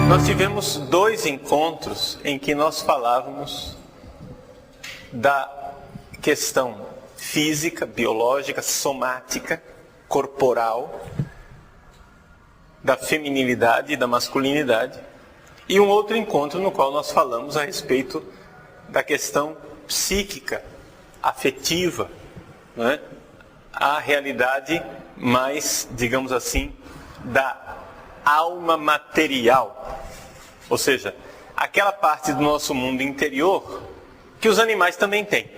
Nós tivemos 2 encontros em que nós falávamos da questão física, biológica, somática, corporal, da feminilidade e da masculinidade, e um outro encontro no qual nós falamos a respeito da questão psíquica, afetiva, né? A realidade mais, digamos assim, da alma material, ou seja, aquela parte do nosso mundo interior que os animais também têm.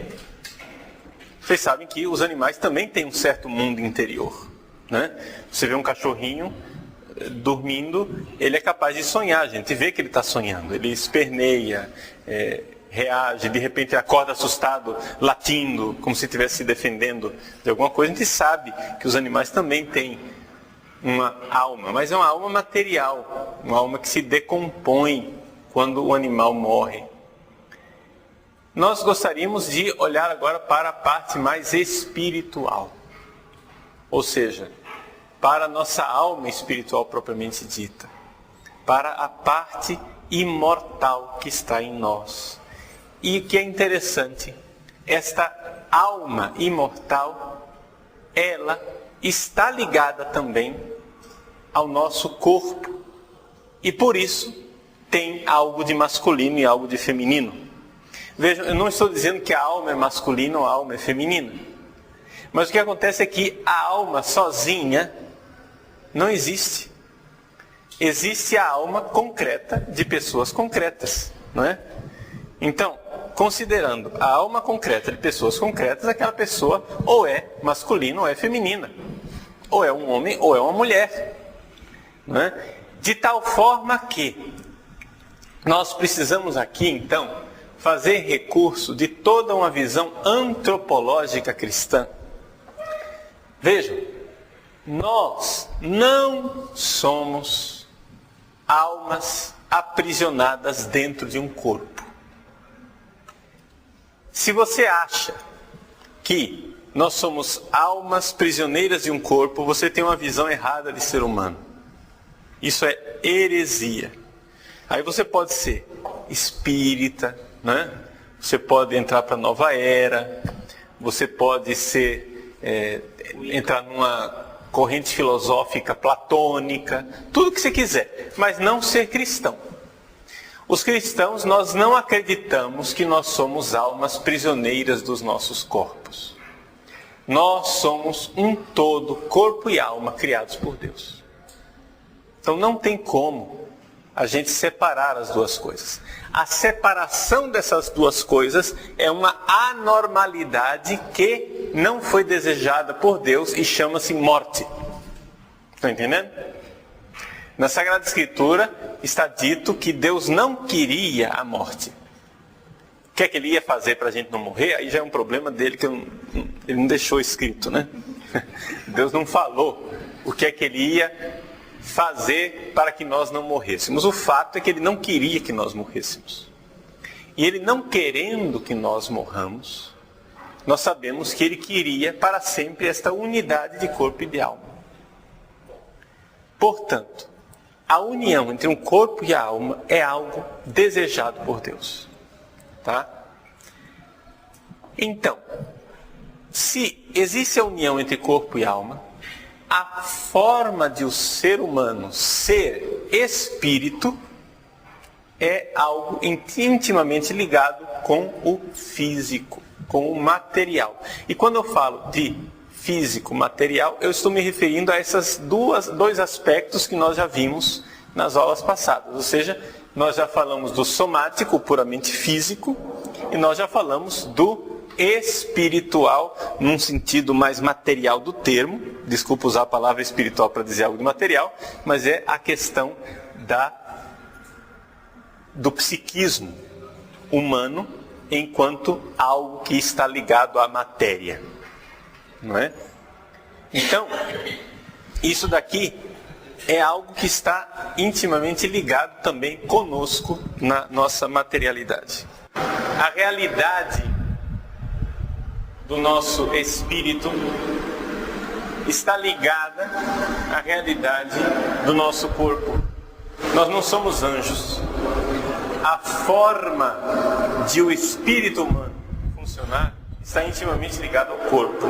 Vocês sabem que os animais também têm um certo mundo interior, né? Você vê um cachorrinho dormindo, ele é capaz de sonhar, a gente vê que ele está sonhando, ele esperneia, reage, de repente acorda assustado, latindo, como se estivesse se defendendo de alguma coisa. A gente sabe que os animais também têm uma alma, mas é uma alma material, uma alma que se decompõe quando o animal morre. Nós gostaríamos de olhar agora para a parte mais espiritual, ou seja, para a nossa alma espiritual propriamente dita, para a parte imortal que está em nós. E o que é interessante, esta alma imortal, ela está ligada também ao nosso corpo, e por isso tem algo de masculino e algo de feminino. Vejam, eu não estou dizendo que a alma é masculina ou a alma é feminina, mas o que acontece é que a alma sozinha não existe. Existe a alma concreta de pessoas concretas, não é? Então, considerando a alma concreta de pessoas concretas, aquela pessoa ou é masculina ou é feminina, ou é um homem ou é uma mulher, não é? De tal forma que nós precisamos aqui, então, fazer recurso de toda uma visão antropológica cristã. Vejam, nós não somos almas aprisionadas dentro de um corpo. Se você acha que nós somos almas prisioneiras de um corpo, você tem uma visão errada de ser humano. Isso é heresia. Aí você pode ser espírita, né? Você pode entrar para a nova era, você pode ser, entrar numa corrente filosófica platônica, tudo que você quiser, mas não ser cristão. Os cristãos, nós não acreditamos que nós somos almas prisioneiras dos nossos corpos. Nós somos um todo, corpo e alma, criados por Deus. Então não tem como a gente separar as duas coisas. A separação dessas duas coisas é uma anormalidade que não foi desejada por Deus e chama-se morte. Estão entendendo? Na Sagrada Escritura está dito que Deus não queria a morte. O que é que ele ia fazer para a gente não morrer? Aí já é um problema dele que ele não deixou escrito, né? Deus não falou o que é que ele ia fazer para que nós não morrêssemos. O fato é que ele não queria que nós morrêssemos. E ele não querendo que nós morramos, nós sabemos que ele queria para sempre esta unidade de corpo e de alma. Portanto, a união entre um corpo e a alma é algo desejado por Deus. Tá? Então, se existe a união entre corpo e alma, a forma de o ser humano ser espírito é algo intimamente ligado com o físico, com o material. E quando eu falo de físico, material, eu estou me referindo a esses dois aspectos que nós já vimos nas aulas passadas. Ou seja, nós já falamos do somático, puramente físico, e nós já falamos do espiritual, num sentido mais material do termo. Desculpa usar a palavra espiritual para dizer algo de material, mas é a questão do psiquismo humano enquanto algo que está ligado à matéria. Não é? Então, isso daqui é algo que está intimamente ligado também conosco na nossa materialidade. A realidade do nosso espírito está ligada à realidade do nosso corpo. Nós não somos anjos. A forma de o espírito humano funcionar está intimamente ligada ao corpo.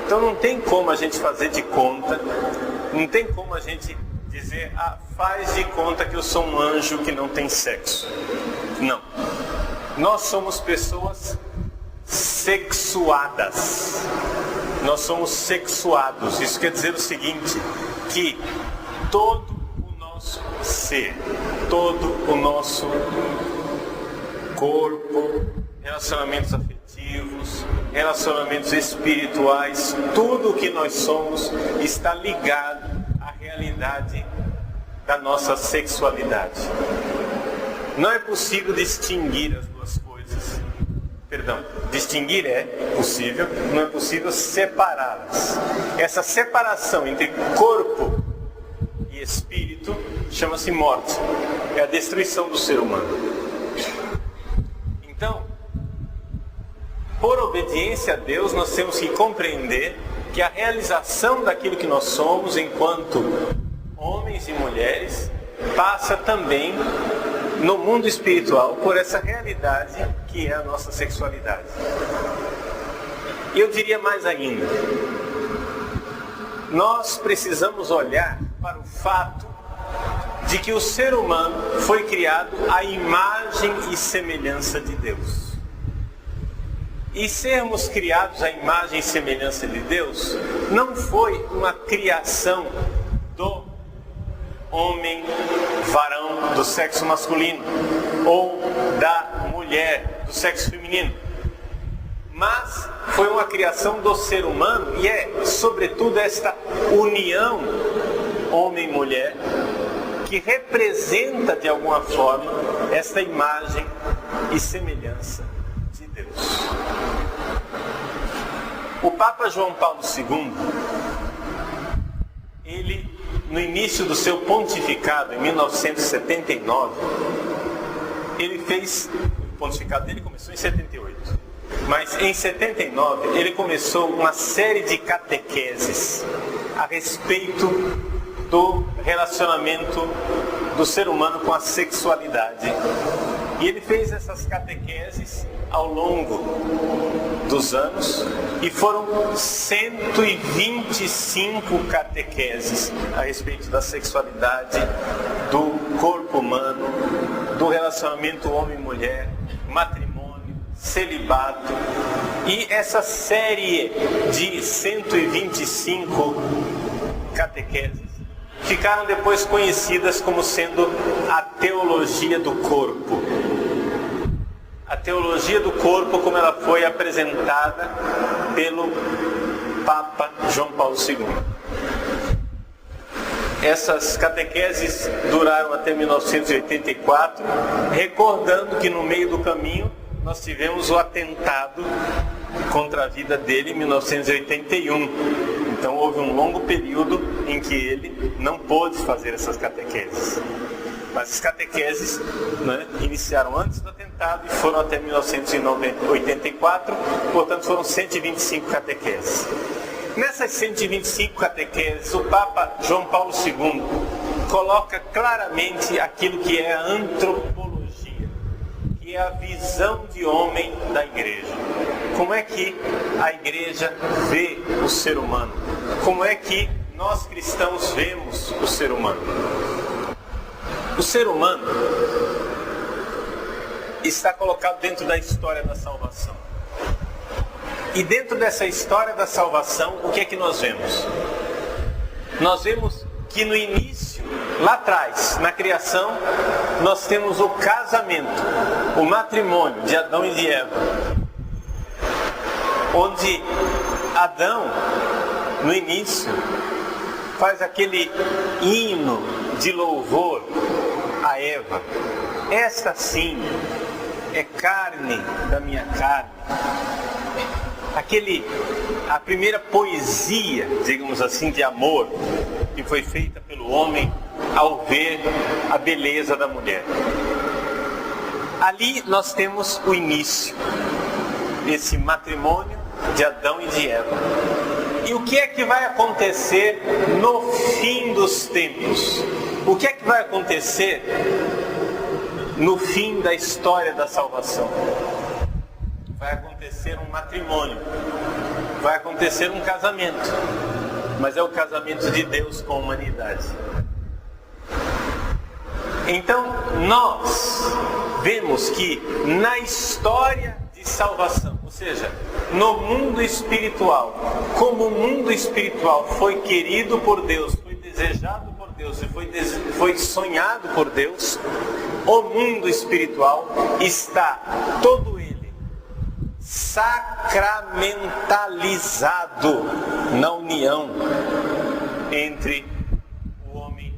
Então não tem como a gente fazer de conta, não tem como a gente dizer, faz de conta que eu sou um anjo que não tem sexo. Não. Nós somos pessoas sexuadas. Nós somos sexuados. Isso quer dizer o seguinte, que todo o nosso ser, todo o nosso corpo, relacionamentos afetivos, relacionamentos espirituais, tudo o que nós somos está ligado à realidade da nossa sexualidade. Não é possível distinguir as duas coisas. Distinguir é possível, não é possível separá-las. Essa separação entre corpo e espírito chama-se morte. É a destruição do ser humano. Então, por obediência a Deus, nós temos que compreender que a realização daquilo que nós somos enquanto homens e mulheres passa também no mundo espiritual por essa realidade que é a nossa sexualidade. E eu diria mais ainda, nós precisamos olhar para o fato de que o ser humano foi criado à imagem e semelhança de Deus. E sermos criados à imagem e semelhança de Deus não foi uma criação do homem, varão do sexo masculino, ou da mulher do sexo feminino. Mas foi uma criação do ser humano e é, sobretudo, esta união homem-mulher que representa, de alguma forma, esta imagem e semelhança de Deus. O Papa João Paulo II, ele, no início do seu pontificado, em 1979, ele fez, o pontificado dele começou em 78, mas em 79 ele começou uma série de catequeses a respeito do relacionamento do ser humano com a sexualidade. E ele fez essas catequeses ao longo dos anos e foram 125 catequeses a respeito da sexualidade, do corpo humano, do relacionamento homem-mulher, matrimônio, celibato. E essa série de 125 catequeses ficaram depois conhecidas como sendo a teologia do corpo. A teologia do corpo como ela foi apresentada pelo Papa João Paulo II. Essas catequeses duraram até 1984, recordando que no meio do caminho nós tivemos o atentado contra a vida dele em 1981. Então houve um longo período em que ele não pôde fazer essas catequeses. Mas as catequeses, iniciaram antes do atentado e foram até 1984, portanto foram 125 catequeses. Nessas 125 catequeses, o Papa João Paulo II coloca claramente aquilo que é a antropologia, que é a visão de homem da igreja. Como é que a igreja vê o ser humano? Como é que nós cristãos vemos o ser humano? O ser humano está colocado dentro da história da salvação. E dentro dessa história da salvação, o que é que nós vemos? Nós vemos que no início, lá atrás, na criação, nós temos o casamento, o matrimônio de Adão e de Eva, onde Adão, no início, faz aquele hino de louvor a Eva. Esta sim é carne da minha carne a primeira poesia, digamos assim, de amor que foi feita pelo homem ao ver a beleza da mulher. Ali nós temos o início, esse matrimônio de Adão e de Eva. E o que é que vai acontecer no fim dos tempos? O que é que vai acontecer no fim da história da salvação? Vai acontecer um matrimônio, vai acontecer um casamento, mas é o casamento de Deus com a humanidade. Então nós vemos que na história de salvação, ou seja, no mundo espiritual, como o mundo espiritual foi querido por Deus, foi desejado por Deus e foi sonhado por Deus, o mundo espiritual está todo ele sacramentalizado na união entre o homem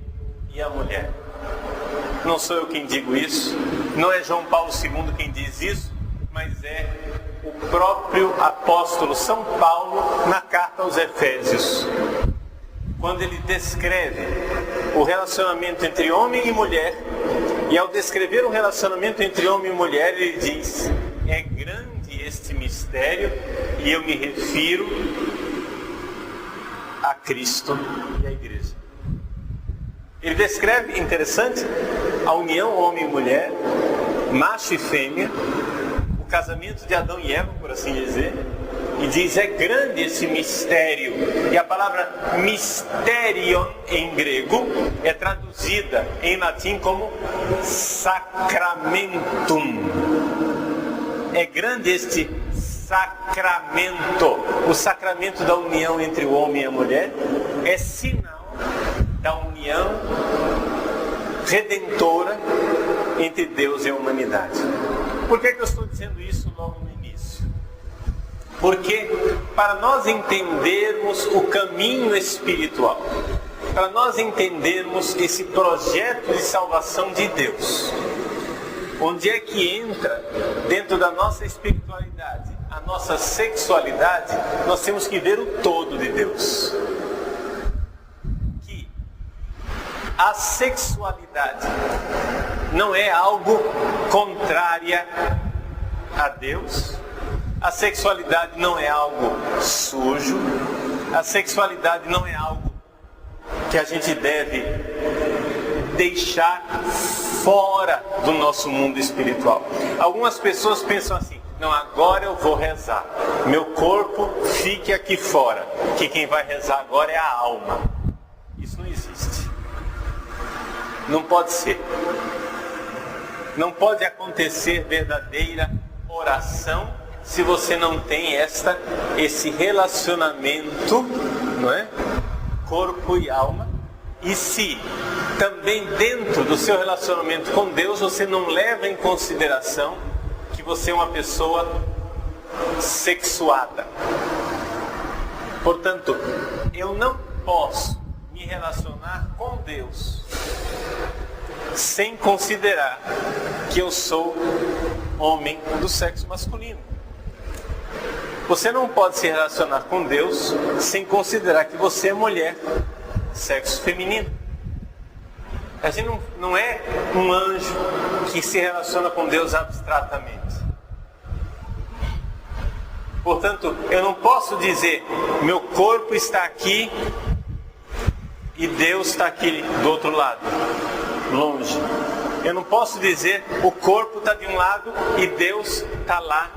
e a mulher. Não sou eu quem digo isso, não é João Paulo II quem diz isso, mas é o próprio apóstolo São Paulo na carta aos Efésios, quando ele descreve o relacionamento entre homem e mulher, e ao descrever o relacionamento entre homem e mulher, ele diz: é grande este mistério, e eu me refiro a Cristo e à Igreja. Ele descreve, interessante, a união homem e mulher, macho e fêmea, o casamento de Adão e Eva, por assim dizer, e diz: é grande esse mistério. E a palavra mysterion em grego é traduzida em latim como sacramentum. É grande este sacramento. O sacramento da união entre o homem e a mulher é sinal da união redentora entre Deus e a humanidade. Por que eu estou dizendo isso logo no início? Porque para nós entendermos o caminho espiritual, para nós entendermos esse projeto de salvação de Deus, onde é que entra dentro da nossa espiritualidade a nossa sexualidade, nós temos que ver o todo de Deus. Que a sexualidade não é algo contrária a Deus, a sexualidade não é algo sujo, a sexualidade não é algo que a gente deve deixar fora do nosso mundo espiritual. Algumas pessoas pensam assim: não, agora eu vou rezar, meu corpo fique aqui fora, que quem vai rezar agora é a alma. Isso não existe. Não pode ser. Não pode acontecer verdadeira oração se você não tem esse relacionamento, não é? Corpo e alma. E se também dentro do seu relacionamento com Deus você não leva em consideração que você é uma pessoa sexuada. Portanto, eu não posso me relacionar com Deus sem considerar que eu sou homem do sexo masculino. Você não pode se relacionar com Deus sem considerar que você é mulher, sexo feminino. A gente não é um anjo que se relaciona com Deus abstratamente. Portanto, eu não posso dizer: meu corpo está aqui e Deus está aqui do outro lado, longe. Eu não posso dizer: o corpo está de um lado e Deus está lá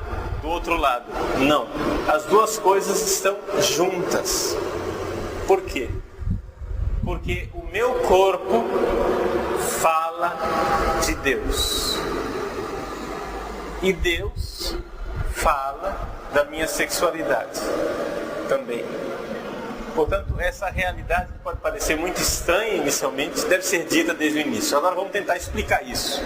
do outro lado. Não, as duas coisas estão juntas. Por quê? Porque o meu corpo fala de Deus. E Deus fala da minha sexualidade também. Portanto, essa realidade que pode parecer muito estranha inicialmente, deve ser dita desde o início. Agora vamos tentar explicar isso,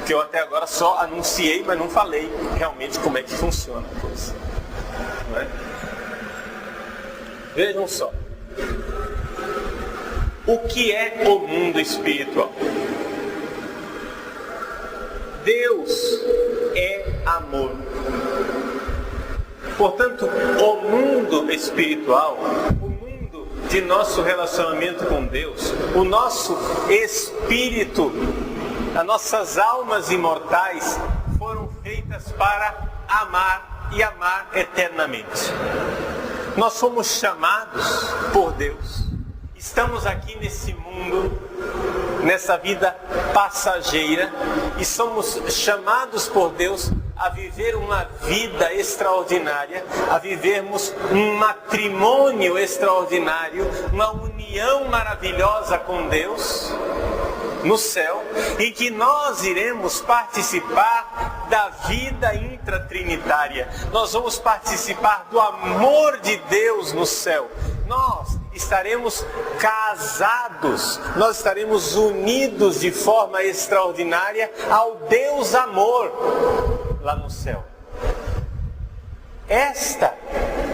que eu até agora só anunciei, mas não falei realmente como é que funciona a coisa. Não é? Vejam só. O que é o mundo espiritual? Deus é amor. Portanto, o mundo espiritual, o mundo de nosso relacionamento com Deus, o nosso espírito, as nossas almas imortais foram feitas para amar e amar eternamente. Nós somos chamados por Deus. Estamos aqui nesse mundo, nessa vida passageira, e somos chamados por Deus a viver uma vida extraordinária, a vivermos um matrimônio extraordinário, uma união maravilhosa com Deus no céu, em que nós iremos participar da vida intratrinitária. Nós vamos participar do amor de Deus no céu. Nós estaremos casados, nós estaremos unidos de forma extraordinária ao Deus amor lá no céu. Esta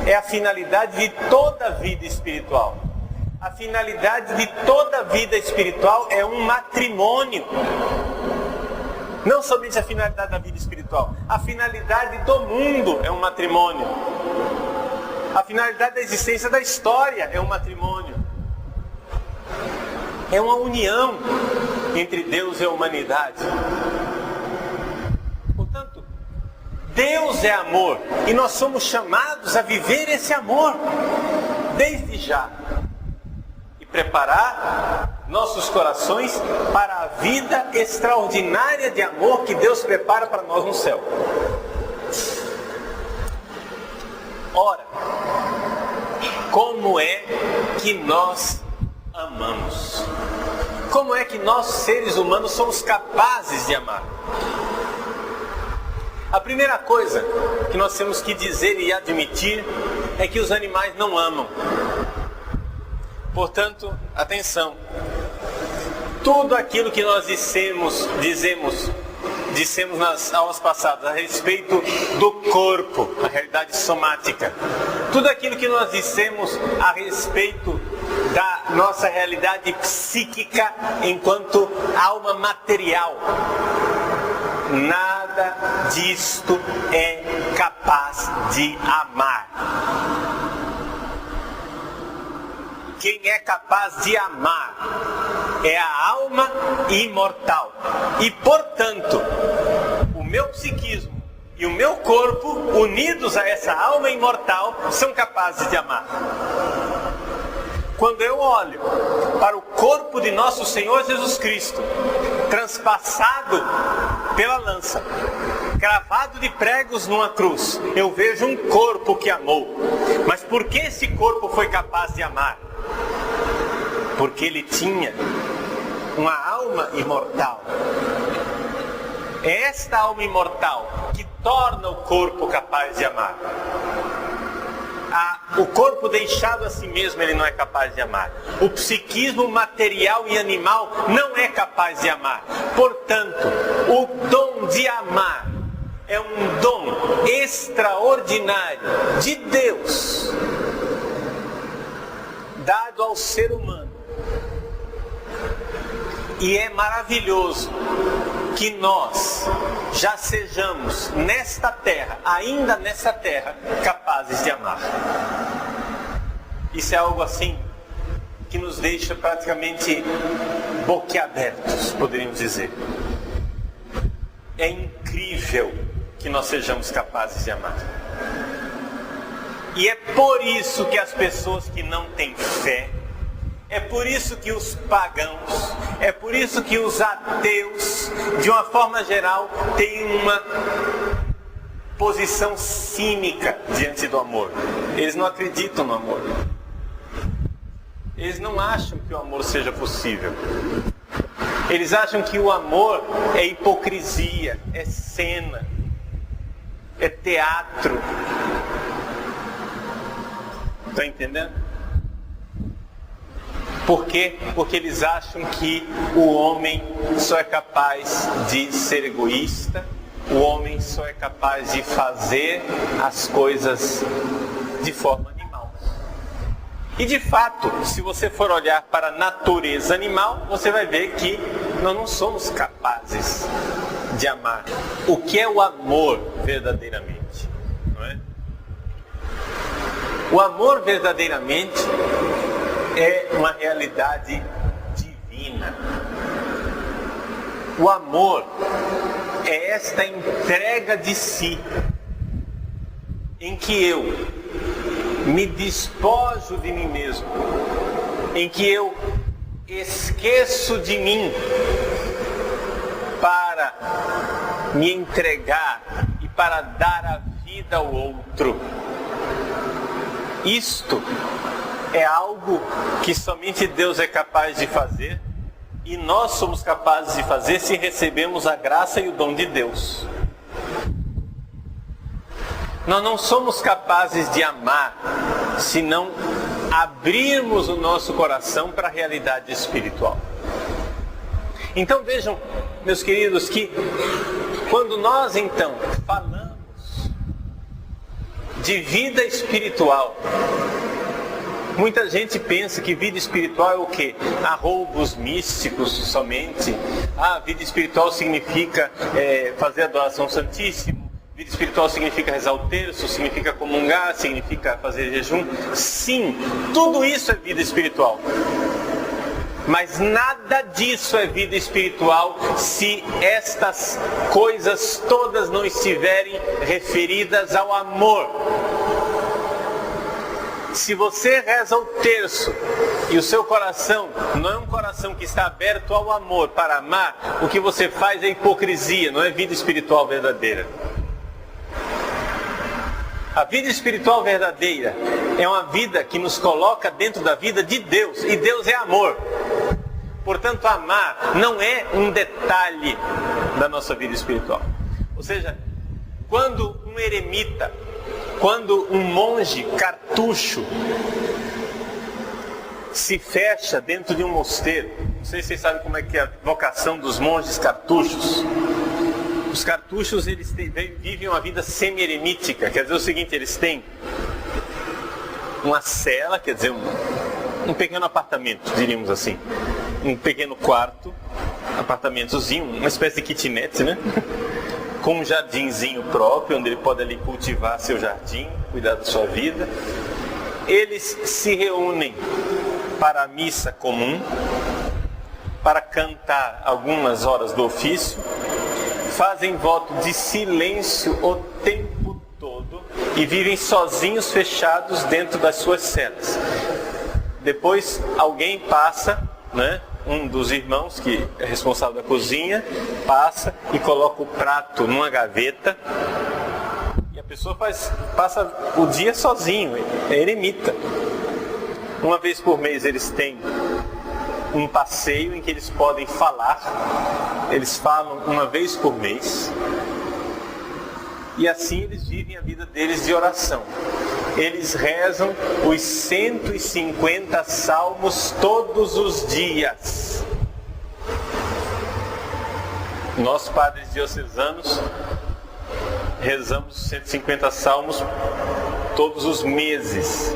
é a finalidade de toda a vida espiritual. A finalidade de toda a vida espiritual é um matrimônio. Não somente a finalidade da vida espiritual, a finalidade do mundo é um matrimônio. A finalidade da existência da história é um matrimônio. É uma união entre Deus e a humanidade. Portanto, Deus é amor e nós somos chamados a viver esse amor desde já e preparar nossos corações para a vida extraordinária de amor que Deus prepara para nós no céu. Ora, como é que nós amamos? Como é que nós, seres humanos, somos capazes de amar? A primeira coisa que nós temos que dizer e admitir é que os animais não amam. Portanto, atenção. Tudo aquilo que nós dissemos nas aulas passadas a respeito do corpo, a realidade somática. Tudo aquilo que nós dissemos a respeito da nossa realidade psíquica enquanto alma material. Nada disto é capaz de amar. Quem é capaz de amar é a alma imortal. E, portanto, o meu psiquismo e o meu corpo, unidos a essa alma imortal, são capazes de amar. Quando eu olho para o corpo de nosso Senhor Jesus Cristo, transpassado pela lança, cravado de pregos numa cruz, eu vejo um corpo que amou. Mas por que esse corpo foi capaz de amar? Porque ele tinha uma alma imortal. É esta alma imortal que torna o corpo capaz de amar. O corpo deixado a si mesmo, ele não é capaz de amar. O psiquismo material e animal não é capaz de amar. Portanto, o dom de amar é um dom extraordinário de Deus, dado ao ser humano. E é maravilhoso que nós já sejamos nesta terra, ainda nessa terra, capazes de amar. Isso é algo assim que nos deixa praticamente boquiabertos, poderíamos dizer. É incrível que nós sejamos capazes de amar. E é por isso que as pessoas que não têm fé, é por isso que os pagãos, é por isso que os ateus, de uma forma geral, têm uma posição cínica diante do amor. Eles não acreditam no amor. Eles não acham que o amor seja possível. Eles acham que o amor é hipocrisia, é cena, é teatro. Está entendendo? Por quê? Porque eles acham que o homem só é capaz de ser egoísta, o homem só é capaz de fazer as coisas de forma animal. E de fato, se você for olhar para a natureza animal, você vai ver que nós não somos capazes de amar. O que é o amor verdadeiramente? Não é? O amor verdadeiramente é uma realidade divina. O amor é esta entrega de si, em que eu me despojo de mim mesmo, em que eu esqueço de mim para me entregar e para dar a vida ao outro. Isto é algo que somente Deus é capaz de fazer, e nós somos capazes de fazer se recebemos a graça e o dom de Deus. Nós não somos capazes de amar se não abrirmos o nosso coração para a realidade espiritual. Então vejam, meus queridos, que quando nós então falamos de vida espiritual, muita gente pensa que vida espiritual é o quê? Arroubos místicos somente. Vida espiritual significa fazer adoração ao Santíssimo. Vida espiritual significa rezar o terço, significa comungar, significa fazer jejum. Sim, tudo isso é vida espiritual. Mas nada disso é vida espiritual se estas coisas todas não estiverem referidas ao amor. Se você reza o terço e o seu coração não é um coração que está aberto ao amor para amar, o que você faz é hipocrisia, não é vida espiritual verdadeira. A vida espiritual verdadeira é uma vida que nos coloca dentro da vida de Deus, e Deus é amor. Portanto, amar não é um detalhe da nossa vida espiritual. Ou seja, quando um eremita, quando um monge cartucho se fecha dentro de um mosteiro, não sei se vocês sabem como é que é a vocação dos monges cartuchos. Os cartuchos, eles vivem uma vida semi-eremítica, quer dizer o seguinte, eles têm uma cela, quer dizer, um pequeno apartamento, diríamos assim, um pequeno quarto, apartamentozinho, uma espécie de kitnet, né? Com um jardinzinho próprio, onde ele pode ali cultivar seu jardim, cuidar da sua vida. Eles se reúnem para a missa comum, para cantar algumas horas do ofício, fazem voto de silêncio o tempo todo e vivem sozinhos, fechados dentro das suas celas. Depois alguém passa, né? Um dos irmãos que é responsável da cozinha passa e coloca o prato numa gaveta, e a pessoa passa o dia sozinho, é eremita. Uma vez por mês eles têm um passeio em que eles podem falar, eles falam uma vez por mês, e assim eles vivem a vida deles de oração. Eles rezam os 150 salmos todos os dias. Nós, padres diocesanos, rezamos 150 salmos todos os meses.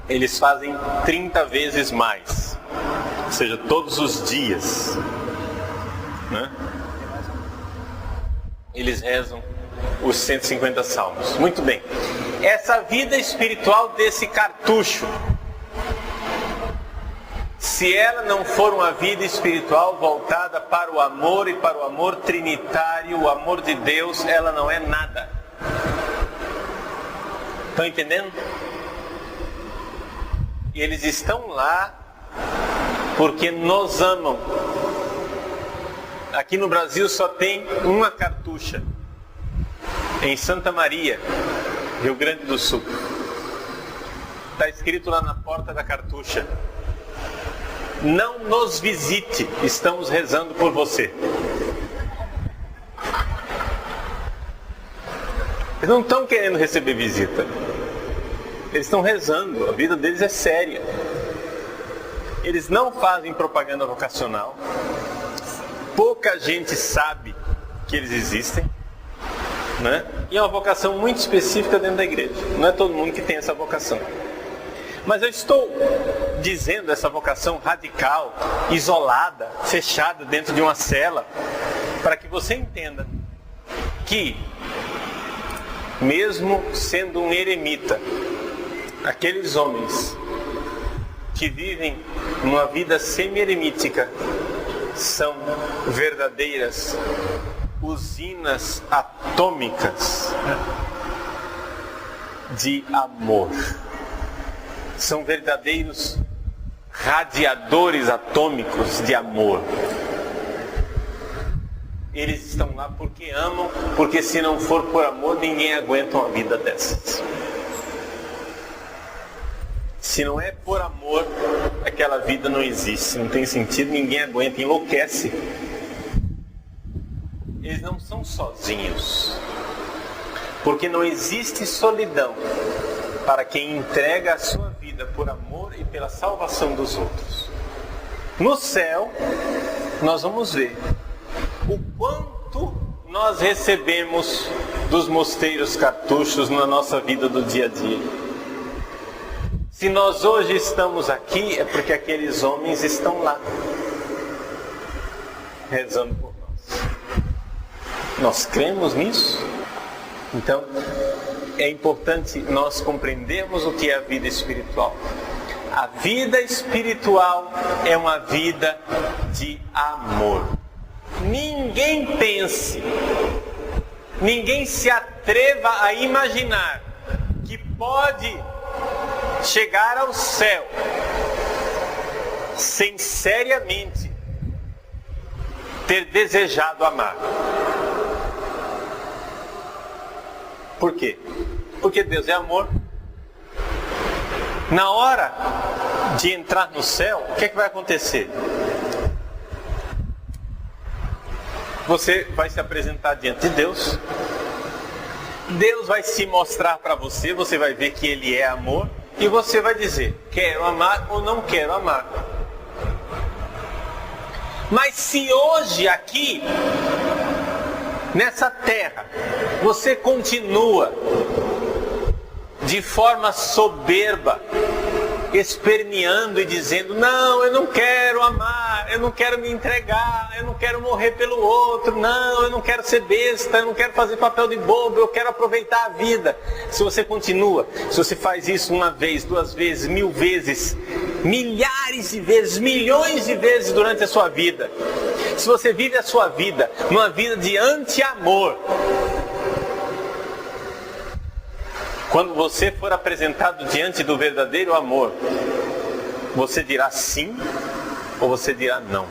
Eles fazem 30 vezes mais, ou seja, todos os dias, né? Eles rezam os 150 salmos. Muito bem. Essa vida espiritual desse cartucho, se ela não for uma vida espiritual voltada para o amor e para o amor trinitário, o amor de Deus, ela não é nada. Estão entendendo? E eles estão lá porque nos amam. Aqui no Brasil só tem uma cartucha, em Santa Maria, Rio Grande do Sul. Está escrito lá na porta da cartucha: não nos visite, estamos rezando por você. Eles não estão querendo receber visita, eles estão rezando, a vida deles é séria. Eles não fazem propaganda vocacional, pouca gente sabe que eles existem, né? E é uma vocação muito específica dentro da igreja, não é todo mundo que tem essa vocação. Mas eu estou dizendo essa vocação radical, isolada, fechada dentro de uma cela, para que você entenda que mesmo sendo um eremita, aqueles homens que vivem uma vida semi-eremítica são verdadeiras usinas atômicas de amor. São verdadeiros radiadores atômicos de amor. Eles estão lá porque amam, porque se não for por amor, ninguém aguenta uma vida dessas. Se não é por amor, aquela vida não existe, não tem sentido, ninguém aguenta, enlouquece. Eles não são sozinhos, porque não existe solidão para quem entrega a sua vida por amor e pela salvação dos outros. No céu, nós vamos ver o quanto nós recebemos dos mosteiros cartuchos na nossa vida do dia a dia. Se nós hoje estamos aqui, é porque aqueles homens estão lá, rezando por nós. Nós cremos nisso? Então, é importante nós compreendermos o que é a vida espiritual. A vida espiritual é uma vida de amor. Ninguém pense, ninguém se atreva a imaginar que pode chegar ao céu sem seriamente ter desejado amar. Por quê? Porque Deus é amor. Na hora de entrar no céu, o que é que vai acontecer? Você vai se apresentar diante de Deus. Deus vai se mostrar para você, você vai ver que Ele é amor. E você vai dizer, quero amar ou não quero amar. Mas se hoje aqui, nessa terra, você continua de forma soberba, esperneando e dizendo, não, eu não quero amar, eu não quero me entregar, eu não quero morrer pelo outro, não, eu não quero ser besta, eu não quero fazer papel de bobo, eu quero aproveitar a vida. Se você continua, se você faz isso uma vez, 2 vezes, 1000 vezes, milhares de vezes, milhões de vezes durante a sua vida, se você vive a sua vida numa vida de anti-amor, quando você for apresentado diante do verdadeiro amor, você dirá sim ou você dirá não.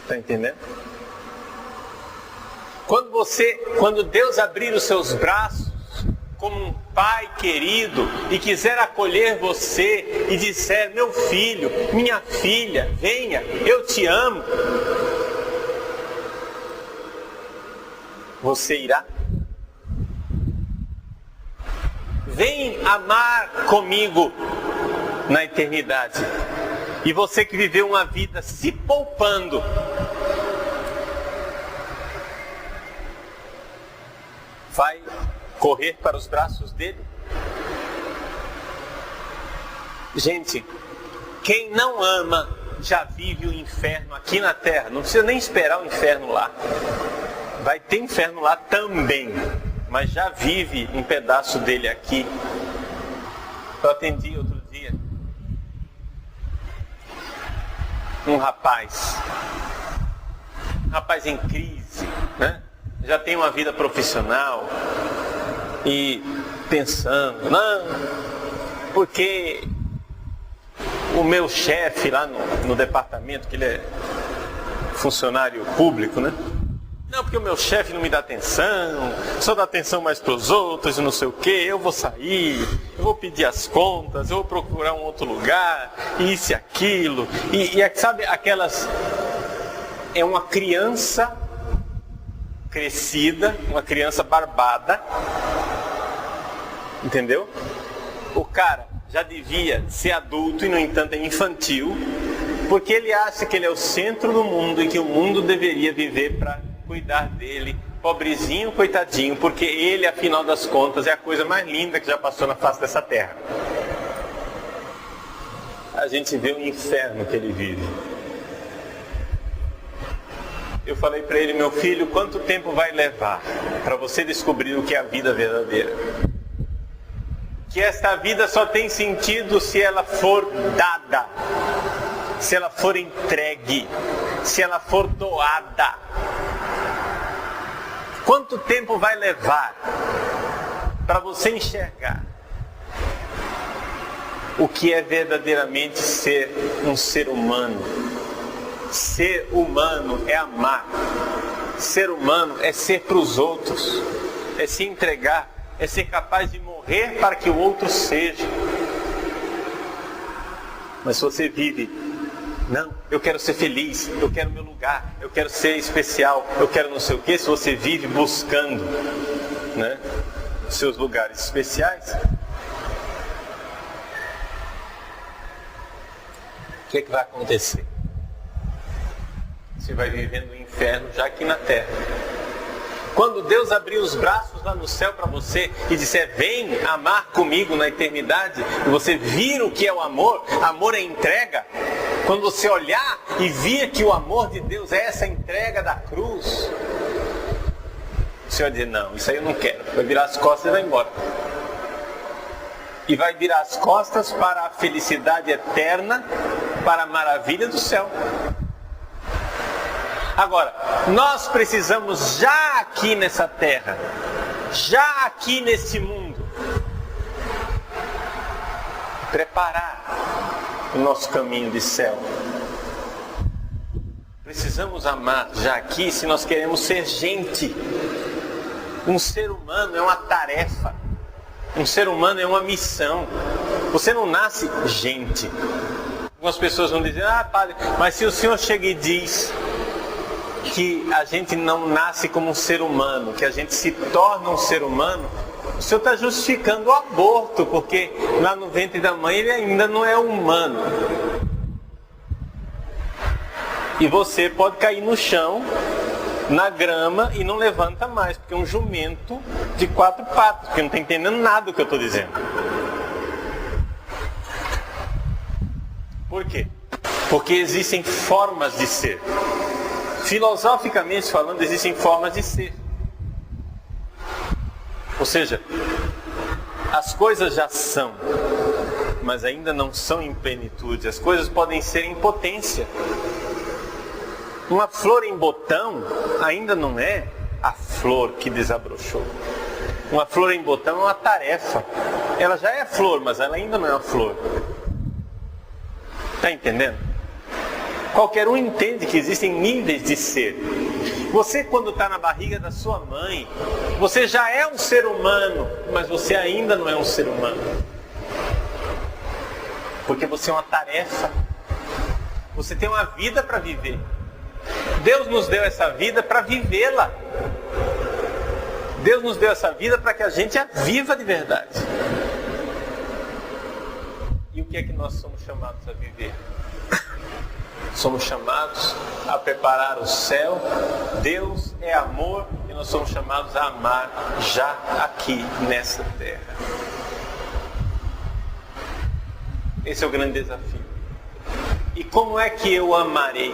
Está entendendo? Quando Deus abrir os seus braços como um pai querido e quiser acolher você e disser, meu filho, minha filha, venha, eu te amo, você irá? Vem amar comigo na eternidade. E você que viveu uma vida se poupando, vai correr para os braços dele? Gente, quem não ama já vive o inferno aqui na terra. Não precisa nem esperar o inferno lá. Vai ter inferno lá também, mas já vive um pedaço dele aqui. Eu atendi outro dia um rapaz em crise, né? Já tem uma vida profissional e pensando, não, porque o meu chefe lá no departamento, que ele é funcionário público, né? Não, porque o meu chefe não me dá atenção, só dá atenção mais para os outros e não sei o que, eu vou sair, eu vou pedir as contas, eu vou procurar um outro lugar, e isso e aquilo. E sabe aquelas... É uma criança crescida, uma criança barbada, entendeu? O cara já devia ser adulto e no entanto é infantil, porque ele acha que ele é o centro do mundo e que o mundo deveria viver para cuidar dele, pobrezinho, coitadinho, porque ele, afinal das contas, é a coisa mais linda que já passou na face dessa terra. A gente vê o inferno que ele vive. Eu falei para ele: meu filho, quanto tempo vai levar para você descobrir o que é a vida verdadeira? Que esta vida só tem sentido se ela for dada, se ela for entregue, se ela for doada. Quanto tempo vai levar para você enxergar o que é verdadeiramente ser um ser humano? Ser humano é amar. Ser humano é ser para os outros, é se entregar, é ser capaz de morrer para que o outro seja. Mas se você vive: não, eu quero ser feliz, eu quero meu lugar, eu quero ser especial, eu quero não sei o quê. Se você vive buscando, né, seus lugares especiais, o que vai acontecer? Você vai viver no inferno já aqui na terra. Quando Deus abrir os braços lá no céu para você e disser: vem amar comigo na eternidade, e você vir o que é o amor, amor é entrega. Quando você olhar e vir que o amor de Deus é essa entrega da cruz, você vai dizer: não, isso aí eu não quero. Vai virar as costas e vai embora. E vai virar as costas para a felicidade eterna, para a maravilha do céu. Agora, nós precisamos já aqui nessa terra, já aqui nesse mundo, preparar o nosso caminho de céu. Precisamos amar já aqui se nós queremos ser gente. Um ser humano é uma tarefa. Um ser humano é uma missão. Você não nasce gente. Algumas pessoas vão dizer: ah, padre, mas se o senhor chega e diz que a gente não nasce como um ser humano, que a gente se torna um ser humano, o senhor está justificando o aborto, porque lá no ventre da mãe ele ainda não é humano. E você pode cair no chão, na grama, e não levanta mais, porque é um jumento de 4 patas, porque não está entendendo nada do que eu estou dizendo. Por quê? Porque existem formas de ser. Filosoficamente falando, existem formas de ser. Ou seja, as coisas já são, mas ainda não são em plenitude. As coisas podem ser em potência. Uma flor em botão ainda não é a flor que desabrochou. Uma flor em botão é uma tarefa. Ela já é flor, mas ela ainda não é uma flor. Está entendendo? Qualquer um entende que existem níveis de ser. Você, quando está na barriga da sua mãe, você já é um ser humano, mas você ainda não é um ser humano. Porque você é uma tarefa. Você tem uma vida para viver. Deus nos deu essa vida para vivê-la. Deus nos deu essa vida para que a gente a viva de verdade. E o que é que nós somos chamados a viver? Somos chamados a preparar o céu. Deus é amor e nós somos chamados a amar já aqui nessa terra. Esse é o grande desafio. E como é que eu amarei?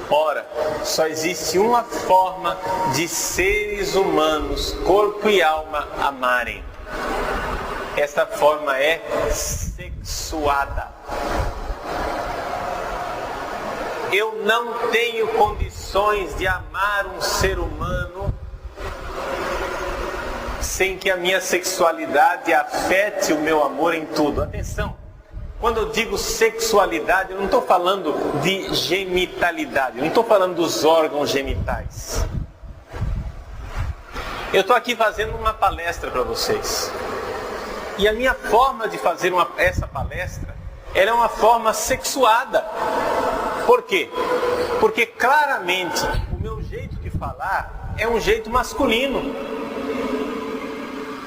Ora, só existe uma forma de seres humanos, corpo e alma, amarem. Essa forma é sexuada. Eu não tenho condições de amar um ser humano sem que a minha sexualidade afete o meu amor em tudo. Atenção, quando eu digo sexualidade, eu não estou falando de genitalidade, eu não estou falando dos órgãos genitais. Eu estou aqui fazendo uma palestra para vocês. E a minha forma de fazer essa palestra, ela é uma forma sexuada. Por quê? Porque claramente o meu jeito de falar é um jeito masculino.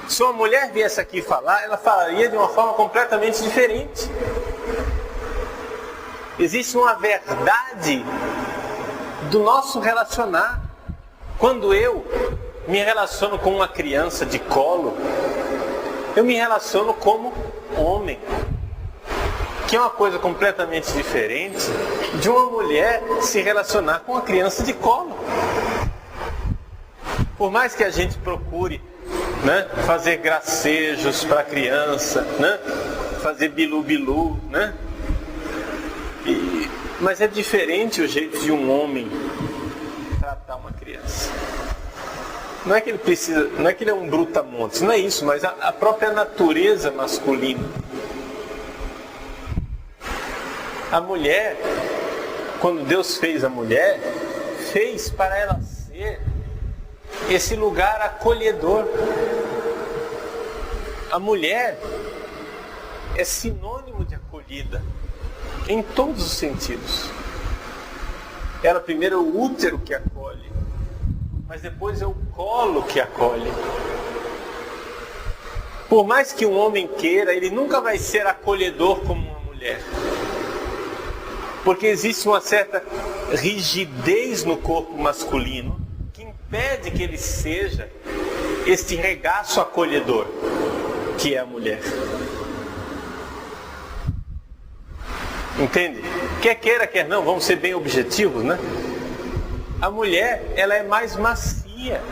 Se uma mulher viesse aqui falar, ela falaria de uma forma completamente diferente. Existe uma verdade do nosso relacionar. Quando eu me relaciono com uma criança de colo, eu me relaciono como homem, que é uma coisa completamente diferente de uma mulher se relacionar com uma criança de colo. Por mais que a gente procure, né, fazer gracejos para a criança, né, fazer bilu-bilu, né, mas é diferente o jeito de um homem tratar uma criança. Não é que ele precisa, não é que ele é um brutamontes, não é isso, mas a própria natureza masculina. A mulher, quando Deus fez a mulher, fez para ela ser esse lugar acolhedor. A mulher é sinônimo de acolhida, em todos os sentidos. Ela primeiro é o útero que acolhe, mas depois é o colo que acolhe. Por mais que um homem queira, ele nunca vai ser acolhedor como uma mulher. Porque existe uma certa rigidez no corpo masculino que impede que ele seja este regaço acolhedor que é a mulher. Entende? Quer queira, quer não, vamos ser bem objetivos, né? A mulher, ela é mais macia.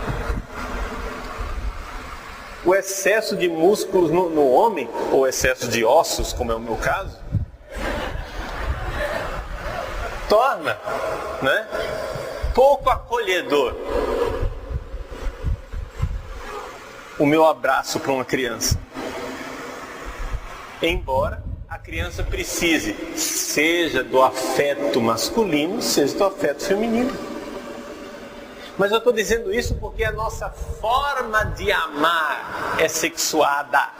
O excesso de músculos no homem, ou excesso de ossos, como é o meu caso, torna, né, pouco acolhedor o meu abraço para uma criança. Embora a criança precise, seja do afeto masculino, seja do afeto feminino. Mas eu estou dizendo isso porque a nossa forma de amar é sexuada.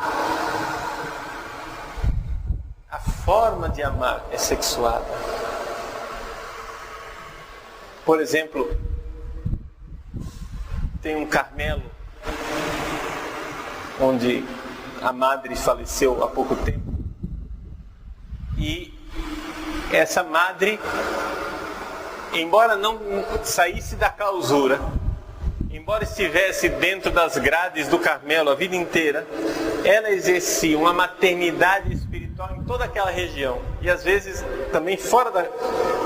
A forma de amar é sexuada. Por exemplo, tem um Carmelo, onde a madre faleceu há pouco tempo. E essa madre, embora não saísse da clausura, embora estivesse dentro das grades do Carmelo a vida inteira, ela exercia uma maternidade espiritual em toda aquela região. E às vezes também fora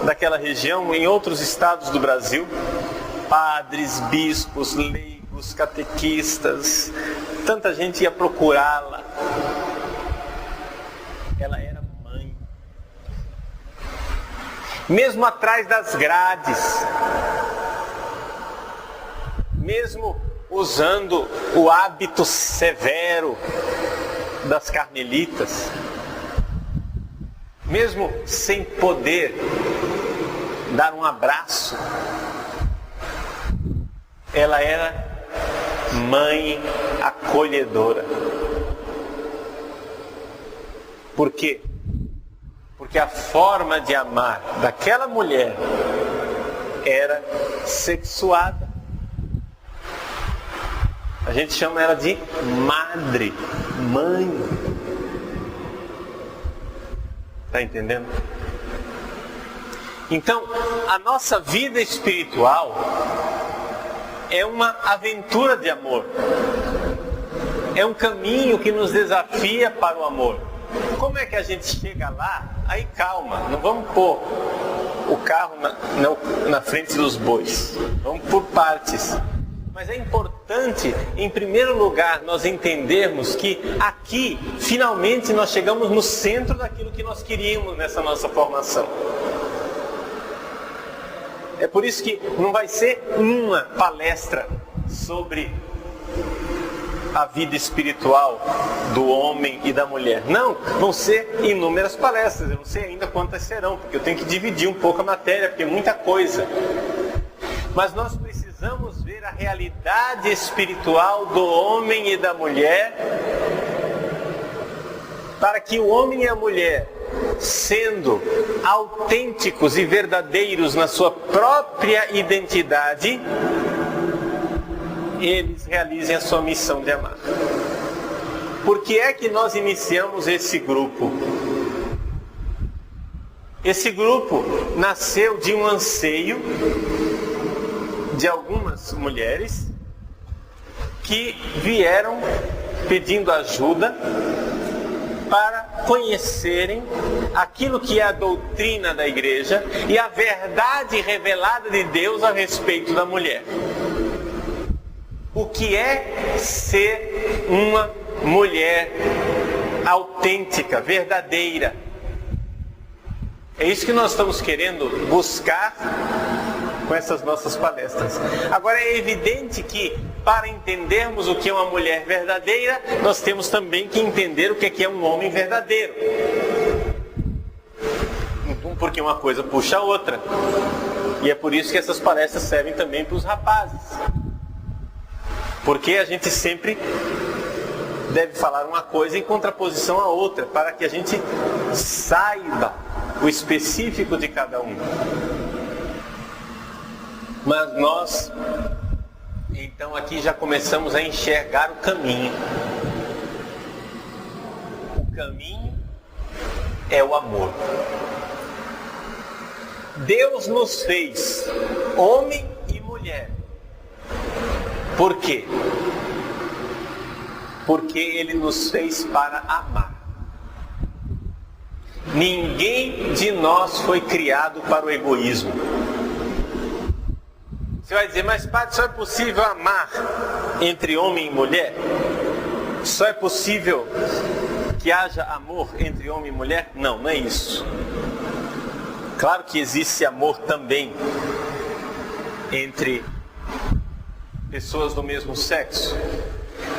daquela região, em outros estados do Brasil, padres, bispos, leigos, catequistas, tanta gente ia procurá-la. Ela era mãe. Mesmo atrás das grades, mesmo usando o hábito severo das carmelitas, mesmo sem poder dar um abraço, ela era mãe acolhedora. Por quê? Porque a forma de amar daquela mulher era sexuada. A gente chama ela de madre, mãe. Está entendendo? Então, a nossa vida espiritual é uma aventura de amor. É um caminho que nos desafia para o amor. Como é que a gente chega lá? Aí calma, não vamos pôr o carro na frente dos bois. Vamos por partes. Mas é importante, em primeiro lugar, nós entendermos que aqui, finalmente, nós chegamos no centro daquilo que nós queríamos nessa nossa formação. É por isso que não vai ser uma palestra sobre a vida espiritual do homem e da mulher. Não, vão ser inúmeras palestras. Eu não sei ainda quantas serão, porque eu tenho que dividir um pouco a matéria, porque é muita coisa. Mas nós precisamos ver a realidade espiritual do homem e da mulher, para que o homem e a mulher, sendo autênticos e verdadeiros na sua própria identidade, eles realizem a sua missão de amar. Por que é que nós iniciamos esse grupo? Esse grupo nasceu de um anseio de algumas mulheres que vieram pedindo ajuda para conhecerem aquilo que é a doutrina da igreja e a verdade revelada de Deus a respeito da mulher. O que é ser uma mulher autêntica, verdadeira? É isso que nós estamos querendo buscar com essas nossas palestras. Agora é evidente que para entendermos o que é uma mulher verdadeira, nós temos também que entender o que é um homem verdadeiro. Porque uma coisa puxa a outra. E é por isso que essas palestras servem também para os rapazes. Porque a gente sempre deve falar uma coisa em contraposição à outra, para que a gente saiba o específico de cada um. Mas nós, então aqui já começamos a enxergar o caminho. O caminho é o amor. Deus nos fez homem e mulher. Por quê? Porque Ele nos fez para amar. Ninguém de nós foi criado para o egoísmo. Você vai dizer, mas padre, só é possível amar entre homem e mulher? Só é possível que haja amor entre homem e mulher? Não, não é isso. Claro que existe amor também entre pessoas do mesmo sexo.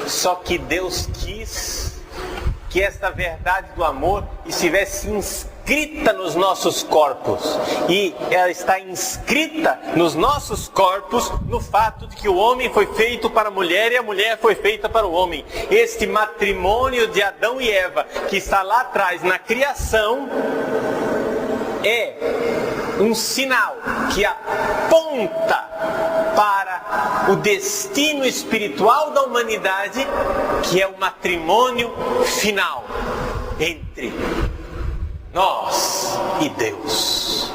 Só que Deus quis que esta verdade do amor estivesse inscrita nos nossos corpos. E ela está inscrita nos nossos corpos no fato de que o homem foi feito para a mulher e a mulher foi feita para o homem. Este matrimônio de Adão e Eva, que está lá atrás na criação, é um sinal que aponta para o destino espiritual da humanidade, que é o matrimônio final entre nós e Deus.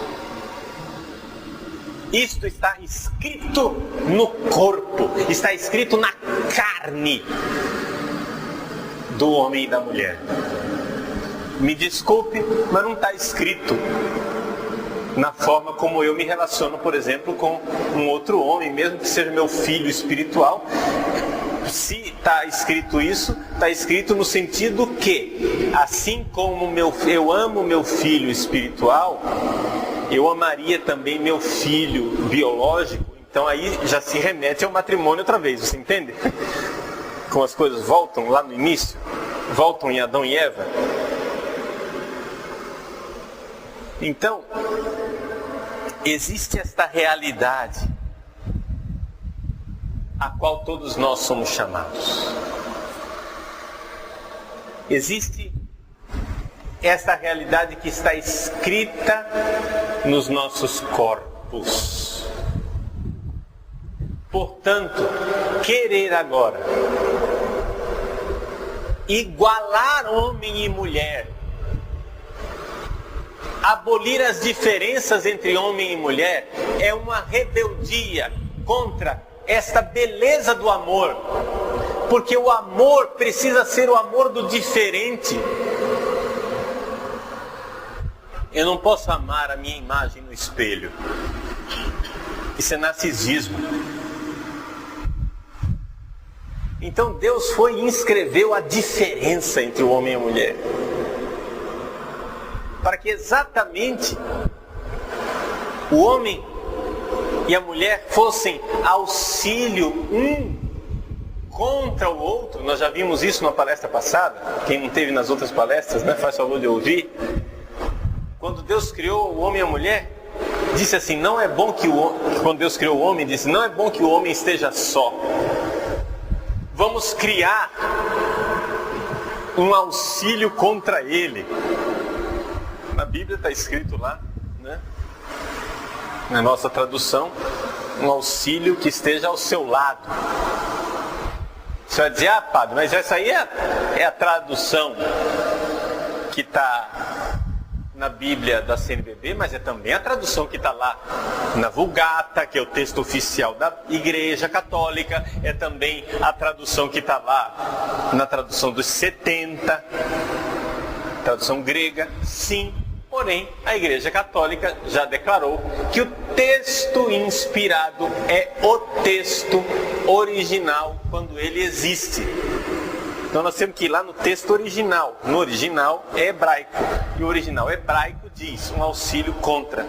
Isto está escrito no corpo, está escrito na carne do homem e da mulher. Me desculpe, mas não está escrito na forma como eu me relaciono, por exemplo, com um outro homem, mesmo que seja meu filho espiritual. Se está escrito isso, está escrito no sentido que, assim como eu amo meu filho espiritual, eu amaria também meu filho biológico. Então aí já se remete ao matrimônio outra vez, você entende? Como as coisas voltam lá no início, voltam em Adão e Eva. Então, existe esta realidade a qual todos nós somos chamados. Existe esta realidade que está escrita nos nossos corpos. Portanto, querer agora igualar homem e mulher, abolir as diferenças entre homem e mulher, é uma rebeldia contra esta beleza do amor. Porque o amor precisa ser o amor do diferente. Eu não posso amar a minha imagem no espelho. Isso é narcisismo. Então Deus foi e inscreveu a diferença entre o homem e a mulher, para que exatamente o homem e a mulher fossem auxílio um contra o outro. Nós já vimos isso na palestra passada. Quem não teve nas outras palestras, né, faz favor de ouvir. Quando Deus criou o homem e a mulher, disse assim, não é bom que quando Deus criou o homem, disse, não é bom que o homem esteja só. Vamos criar um auxílio contra ele. Na Bíblia está escrito lá, né? Na nossa tradução, um auxílio que esteja ao seu lado. Você vai dizer, padre, mas essa aí é a tradução que está na Bíblia da CNBB, mas é também a tradução que está lá na Vulgata, que é o texto oficial da Igreja Católica, é também a tradução que está lá na tradução dos 70. tradução grega, sim. Porém, a Igreja Católica já declarou que o texto inspirado é o texto original quando ele existe. Então nós temos que ir lá no texto original. No original é hebraico. E o original hebraico diz um auxílio contra.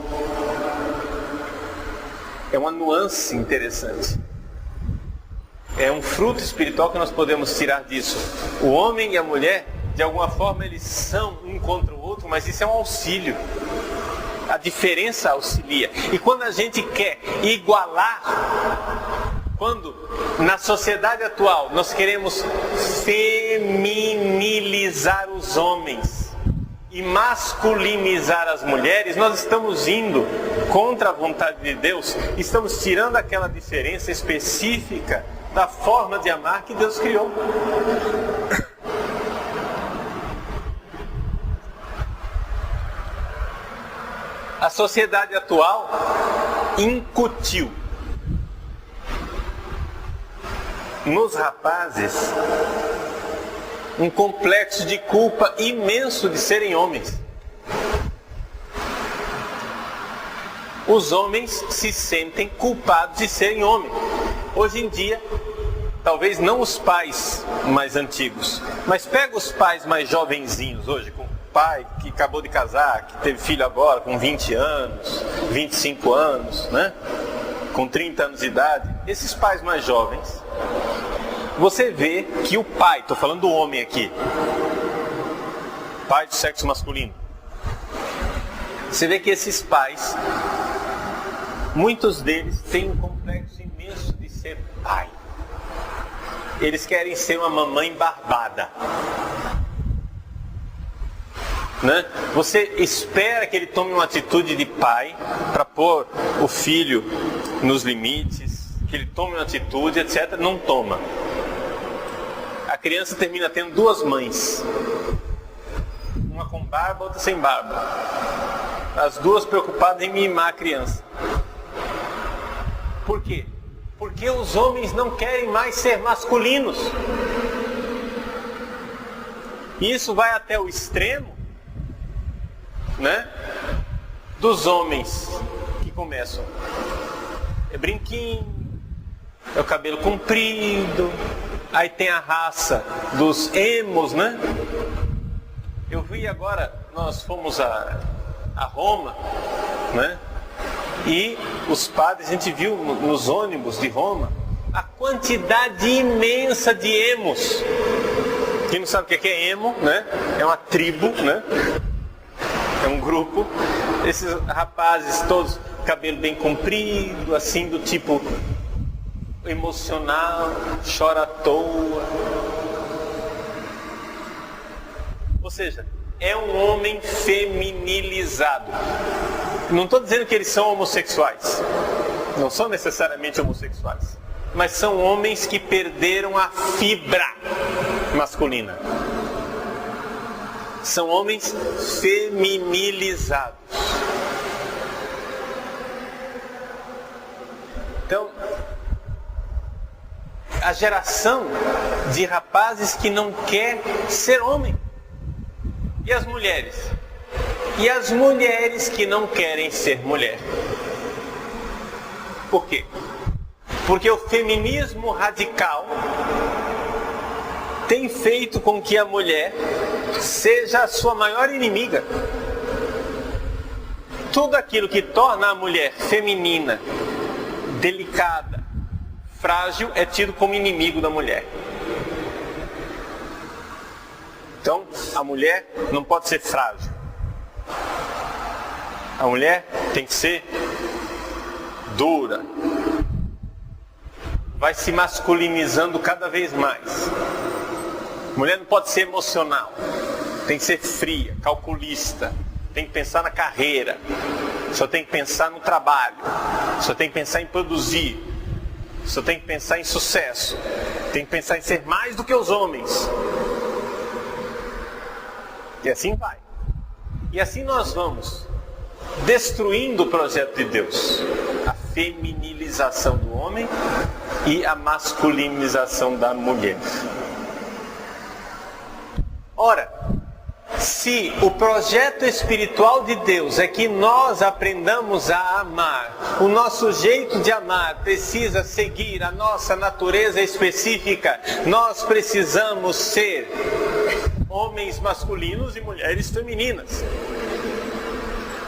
É uma nuance interessante. É um fruto espiritual que nós podemos tirar disso. O homem e a mulher, de alguma forma, eles são um contra o outro, mas isso é um auxílio. A diferença auxilia. E quando a gente quer igualar, quando na sociedade atual nós queremos feminilizar os homens e masculinizar as mulheres, nós estamos indo contra a vontade de Deus, estamos tirando aquela diferença específica da forma de amar que Deus criou. A sociedade atual incutiu nos rapazes um complexo de culpa imenso de serem homens. Os homens se sentem culpados de serem homens. Hoje em dia, talvez não os pais mais antigos, mas pega os pais mais jovenzinhos hoje, com pai que acabou de casar, que teve filho agora com 20 anos, 25 anos, né? Com 30 anos de idade, esses pais mais jovens, você vê que o pai, estou falando do homem aqui, pai do sexo masculino, você vê que esses pais, muitos deles têm um complexo imenso de ser pai. Eles querem ser uma mamãe barbada. Né? Você espera que ele tome uma atitude de pai para pôr o filho nos limites, que ele tome uma atitude, etc. Não toma. A criança termina tendo duas mães. Uma com barba, outra sem barba. As duas preocupadas em mimar a criança. Por quê? Porque os homens não querem mais ser masculinos. E isso vai até o extremo, né? Dos homens que começam. É brinquinho, é o cabelo comprido, aí tem a raça dos emos, né? Eu vi agora, nós fomos a Roma, né? E os padres, a gente viu nos ônibus de Roma a quantidade imensa de emos. Quem não sabe o que é emo, né? É uma tribo, né? É um grupo. Esses rapazes todos, cabelo bem comprido, assim, do tipo emocional, chora à toa. Ou seja, é um homem feminilizado. Não estou dizendo que eles são homossexuais. Não são necessariamente homossexuais. Mas são homens que perderam a fibra masculina. São homens feminilizados. Então, a geração de rapazes que não quer ser homem. E as mulheres? E as mulheres que não querem ser mulher. Por quê? Porque o feminismo radical tem feito com que a mulher seja a sua maior inimiga. Tudo aquilo que torna a mulher feminina, delicada, frágil, é tido como inimigo da mulher. Então, a mulher não pode ser frágil. A mulher tem que ser dura. Vai se masculinizando cada vez mais. A mulher não pode ser emocional. Tem que ser fria, calculista. Tem que pensar na carreira. Só tem que pensar no trabalho. Só tem que pensar em produzir. Só tem que pensar em sucesso. Tem que pensar em ser mais do que os homens. E assim vai. E assim nós vamos destruindo o projeto de Deus. A feminilização do homem e a masculinização da mulher. Ora, Se o projeto espiritual de Deus é que nós aprendamos a amar, o nosso jeito de amar precisa seguir a nossa natureza específica. Nós precisamos ser homens masculinos e mulheres femininas,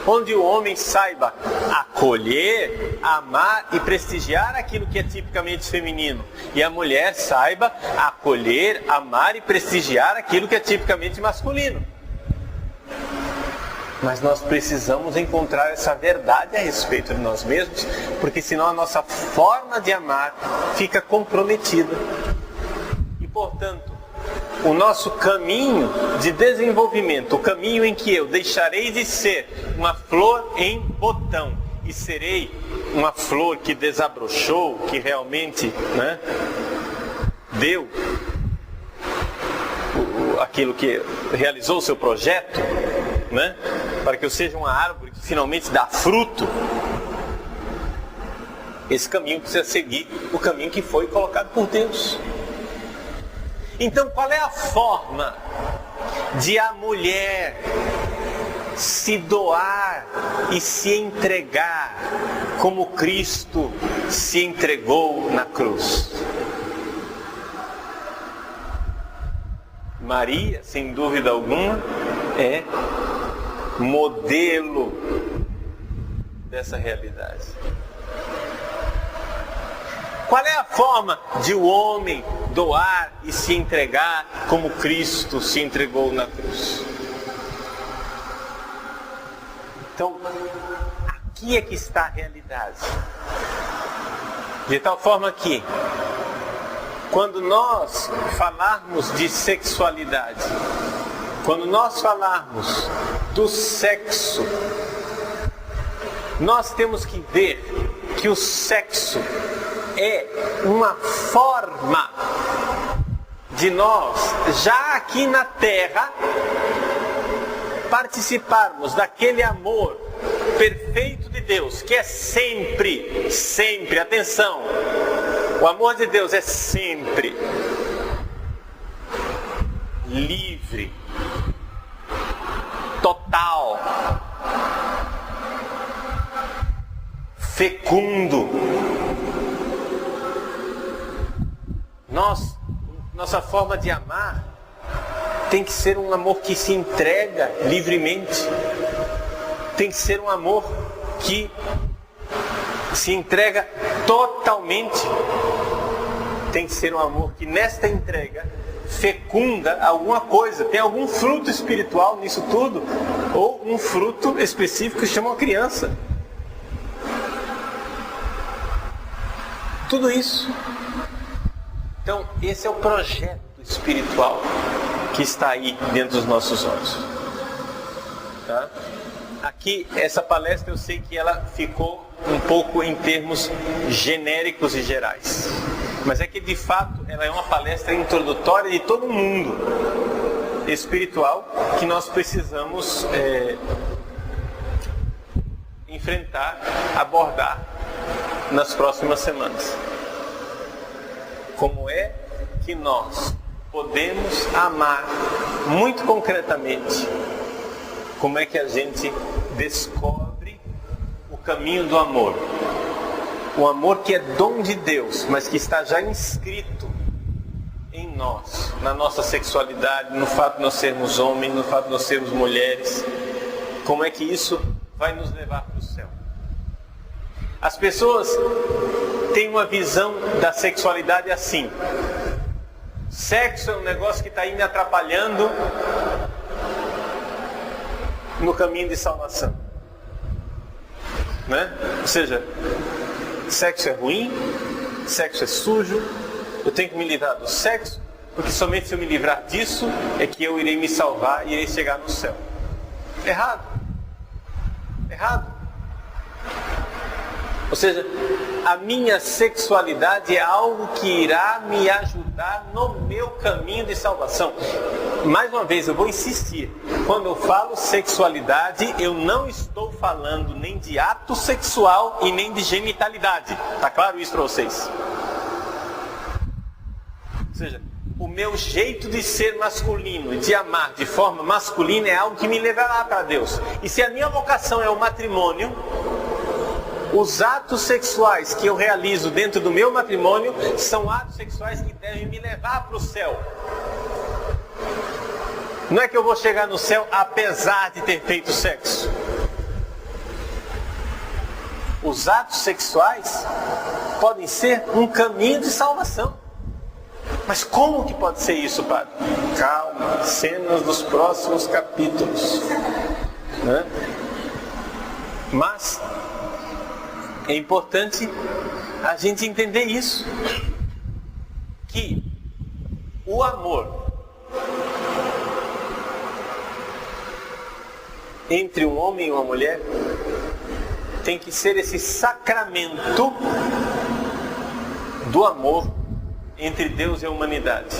onde o homem saiba acolher, amar e prestigiar aquilo que é tipicamente feminino, e a mulher saiba acolher, amar e prestigiar aquilo que é tipicamente masculino. Mas nós precisamos encontrar essa verdade a respeito de nós mesmos, porque senão a nossa forma de amar fica comprometida. E, portanto, o nosso caminho de desenvolvimento, o caminho em que eu deixarei de ser uma flor em botão e serei uma flor que desabrochou, que realmente, deu aquilo que realizou o seu projeto, para que eu seja uma árvore que finalmente dá fruto. Esse caminho precisa seguir o caminho que foi colocado por Deus. Então, qual é a forma de a mulher se doar e se entregar como Cristo se entregou na cruz? Maria, sem dúvida alguma, é modelo dessa realidade. Qual é a forma de o homem doar e se entregar como Cristo se entregou na cruz? Então, aqui é que está a realidade. De tal forma que, quando nós falarmos de sexualidade, quando nós falarmos do sexo, nós temos que ver que o sexo é uma forma de nós, já aqui na Terra, participarmos daquele amor perfeito de Deus, que é sempre, sempre, atenção, o amor de Deus é sempre livre, total, fecundo. Nossa forma de amar tem que ser um amor que se entrega livremente. Tem que ser um amor que se entrega totalmente. Tem que ser um amor que nesta entrega fecunda alguma coisa. Tem algum fruto espiritual nisso tudo, ou um fruto específico que chama uma criança. Tudo isso. Então, esse é o projeto espiritual que está aí dentro dos nossos olhos. Tá? Aqui, essa palestra, eu sei que ela ficou um pouco em termos genéricos e gerais. Mas é que, de fato, ela é uma palestra introdutória de todo mundo espiritual que nós precisamos enfrentar, abordar nas próximas semanas. Como é que nós podemos amar muito concretamente? Como é que a gente descobre o caminho do amor? O amor que é dom de Deus, mas que está já inscrito em nós, na nossa sexualidade, no fato de nós sermos homens, no fato de nós sermos mulheres. Como é que isso vai nos levar para o céu? As pessoas têm uma visão da sexualidade assim: sexo é um negócio que está aí me atrapalhando no caminho de salvação, Ou seja, sexo é ruim, sexo é sujo, eu tenho que me livrar do sexo, porque somente se eu me livrar disso é que eu irei me salvar e irei chegar no céu. Errado. Errado. Ou seja, a minha sexualidade é algo que irá me ajudar no meu caminho de salvação. Mais uma vez, eu vou insistir. Quando eu falo sexualidade, eu não estou falando nem de ato sexual e nem de genitalidade. Está claro isso para vocês? Ou seja, o meu jeito de ser masculino e de amar de forma masculina é algo que me levará para Deus. E se a minha vocação é o matrimônio, os atos sexuais que eu realizo dentro do meu matrimônio são atos sexuais que devem me levar para o céu. Não é que eu vou chegar no céu apesar de ter feito sexo. Os atos sexuais podem ser um caminho de salvação. Mas como que pode ser isso, padre? Calma, cenas dos próximos capítulos. Né? Mas é importante a gente entender isso. Que o amor entre um homem e uma mulher tem que ser esse sacramento do amor entre Deus e a humanidade.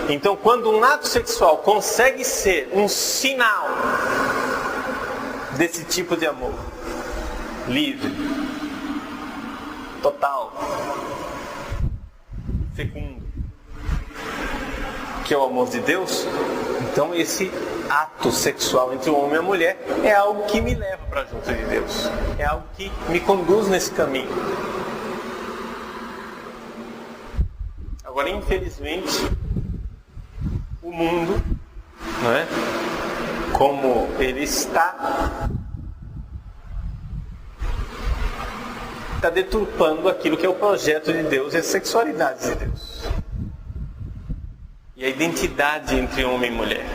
Então, quando um ato sexual consegue ser um sinal desse tipo de amor, livre, total, fecundo, que é o amor de Deus, então esse ato sexual entre o homem e a mulher é algo que me leva para junto de Deus, é algo que me conduz nesse caminho. Agora, infelizmente, o mundo, não é? Como ele está deturpando aquilo que é o projeto de Deus e a sexualidade de Deus. E a identidade entre homem e mulher.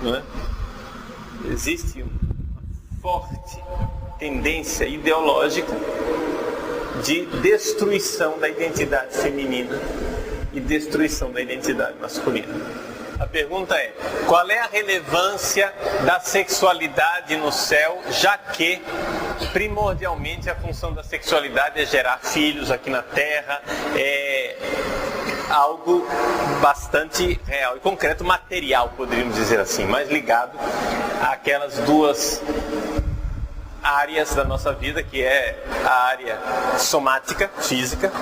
Não é? Existe uma forte tendência ideológica de destruição da identidade feminina e destruição da identidade masculina. A pergunta é, qual é a relevância da sexualidade no céu, já que primordialmente a função da sexualidade é gerar filhos aqui na Terra, é algo bastante real e concreto, material, poderíamos dizer assim, mais ligado àquelas duas áreas da nossa vida, que é a área somática, física,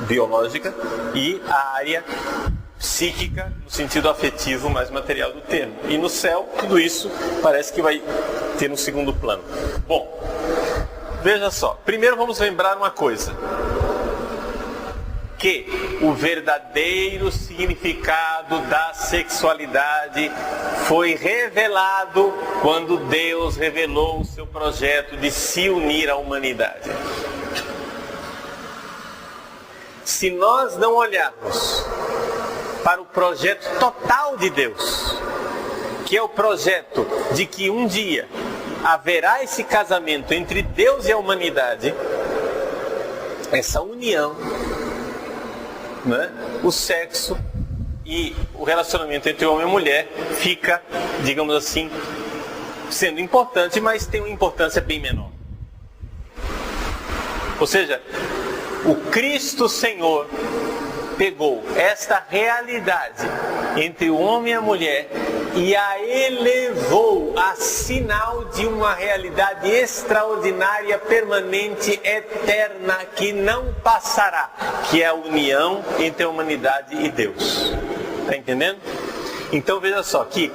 biológica, e a área psíquica, no sentido afetivo mais material do termo. E no céu, tudo isso parece que vai ter um segundo plano. Bom, veja só, primeiro vamos lembrar uma coisa, que o verdadeiro significado da sexualidade foi revelado quando Deus revelou o seu projeto de se unir à humanidade. Se nós não olharmos para o projeto total de Deus, que é o projeto de que um dia haverá esse casamento entre Deus e a humanidade, essa união, né? O sexo e o relacionamento entre homem e mulher fica, digamos assim, sendo importante, mas tem uma importância bem menor. Ou seja, o Cristo Senhor pegou esta realidade entre o homem e a mulher e a elevou a sinal de uma realidade extraordinária, permanente, eterna, que não passará, que é a união entre a humanidade e Deus. Está entendendo? Então veja só que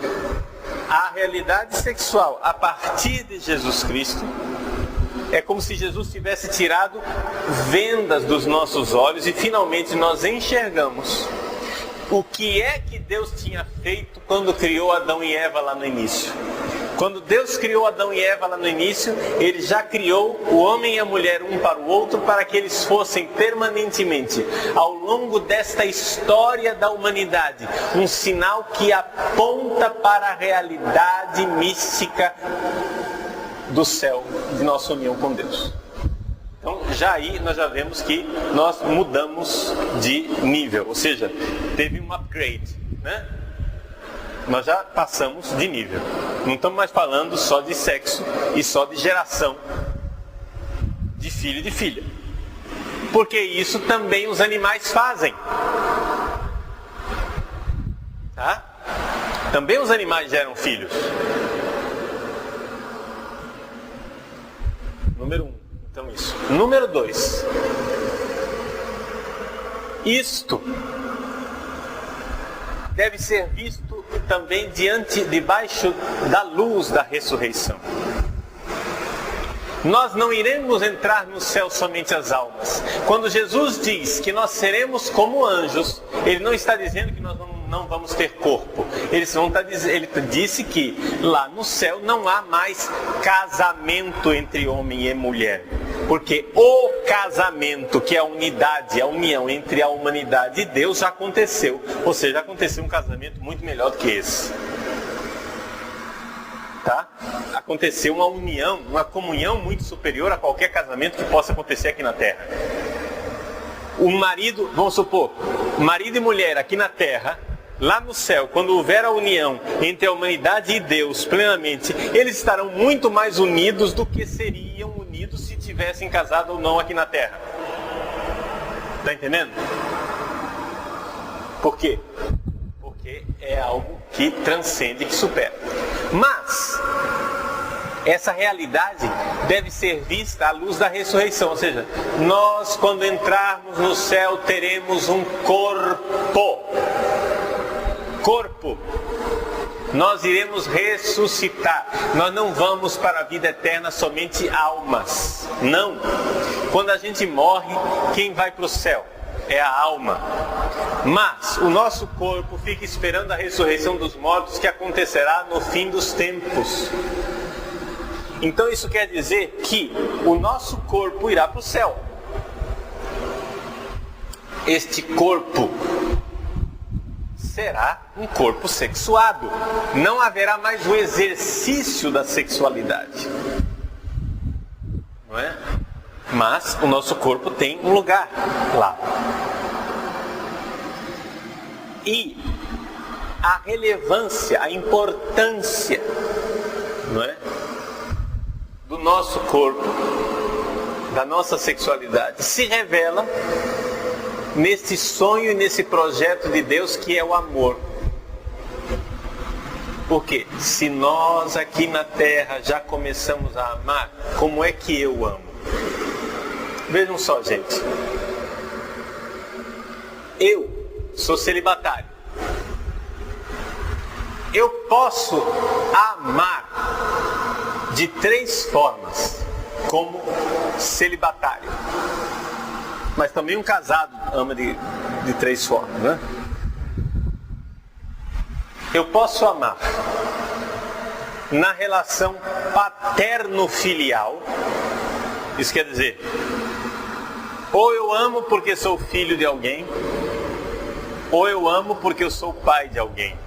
a realidade sexual a partir de Jesus Cristo é como se Jesus tivesse tirado vendas dos nossos olhos e finalmente nós enxergamos o que é que Deus tinha feito quando criou Adão e Eva lá no início. Quando Deus criou Adão e Eva lá no início, Ele já criou o homem e a mulher um para o outro, para que eles fossem permanentemente, ao longo desta história da humanidade, um sinal que aponta para a realidade mística do céu, de nossa união com Deus. Então, já aí nós já vemos que nós mudamos de nível, ou seja, teve um upgrade, né? Nós já passamos de nível. Não estamos mais falando só de sexo e só de geração de filho e de filha. Porque isso também os animais fazem. Tá? Também os animais geram filhos. Número 1. Então isso. Número 2. Isto deve ser visto também debaixo da luz da ressurreição. Nós não iremos entrar no céu somente as almas. Quando Jesus diz que nós seremos como anjos, Ele não está dizendo que nós não vamos ter corpo. Ele disse que lá no céu não há mais casamento entre homem e mulher. Porque o casamento, que é a unidade, a união entre a humanidade e Deus, já aconteceu. Ou seja, aconteceu um casamento muito melhor do que esse. Tá? Aconteceu uma união, uma comunhão muito superior a qualquer casamento que possa acontecer aqui na Terra. O marido, vamos supor, marido e mulher aqui na Terra, lá no céu, quando houver a união entre a humanidade e Deus plenamente, eles estarão muito mais unidos do que seriam unidos se tivessem casado ou não aqui na Terra. Está entendendo? Por quê? Porque é algo que transcende, que supera. Mas essa realidade deve ser vista à luz da ressurreição. Ou seja, nós, quando entrarmos no céu, teremos um corpo. Nós iremos ressuscitar. Nós não vamos para a vida eterna somente almas. Não. Quando a gente morre, quem vai para o céu? É a alma. Mas o nosso corpo fica esperando a ressurreição dos mortos, que acontecerá no fim dos tempos. Então isso quer dizer que o nosso corpo irá para o céu. Este corpo será um corpo sexuado. Não haverá mais o exercício da sexualidade. Não é? Mas o nosso corpo tem um lugar lá. E a relevância, a importância, não é, do nosso corpo, da nossa sexualidade, se revela nesse sonho e nesse projeto de Deus que é o amor. Porque se nós aqui na Terra já começamos a amar, como é que eu amo? Vejam só, gente. Eu sou celibatário. Eu posso amar de 3 formas como celibatário. Mas também um casado ama de 3 formas, né? Eu posso amar na relação paterno-filial. Isso quer dizer, ou eu amo porque sou filho de alguém, ou eu amo porque eu sou pai de alguém.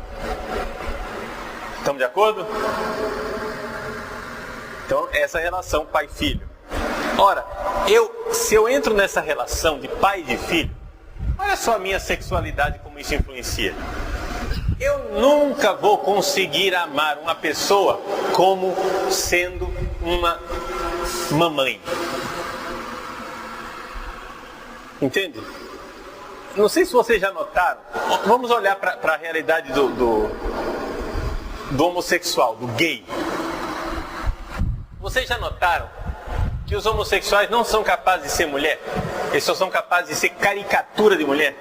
Estamos de acordo? Então, essa relação pai-filho. Ora, se eu entro nessa relação de pai e de filho, olha só a minha sexualidade, como isso influencia. Eu nunca vou conseguir amar uma pessoa como sendo uma mamãe. Entende? Não sei se vocês já notaram. Vamos olhar para a realidade do homossexual, do gay. Vocês já notaram que os homossexuais não são capazes de ser mulher? Eles só são capazes de ser caricatura de mulher.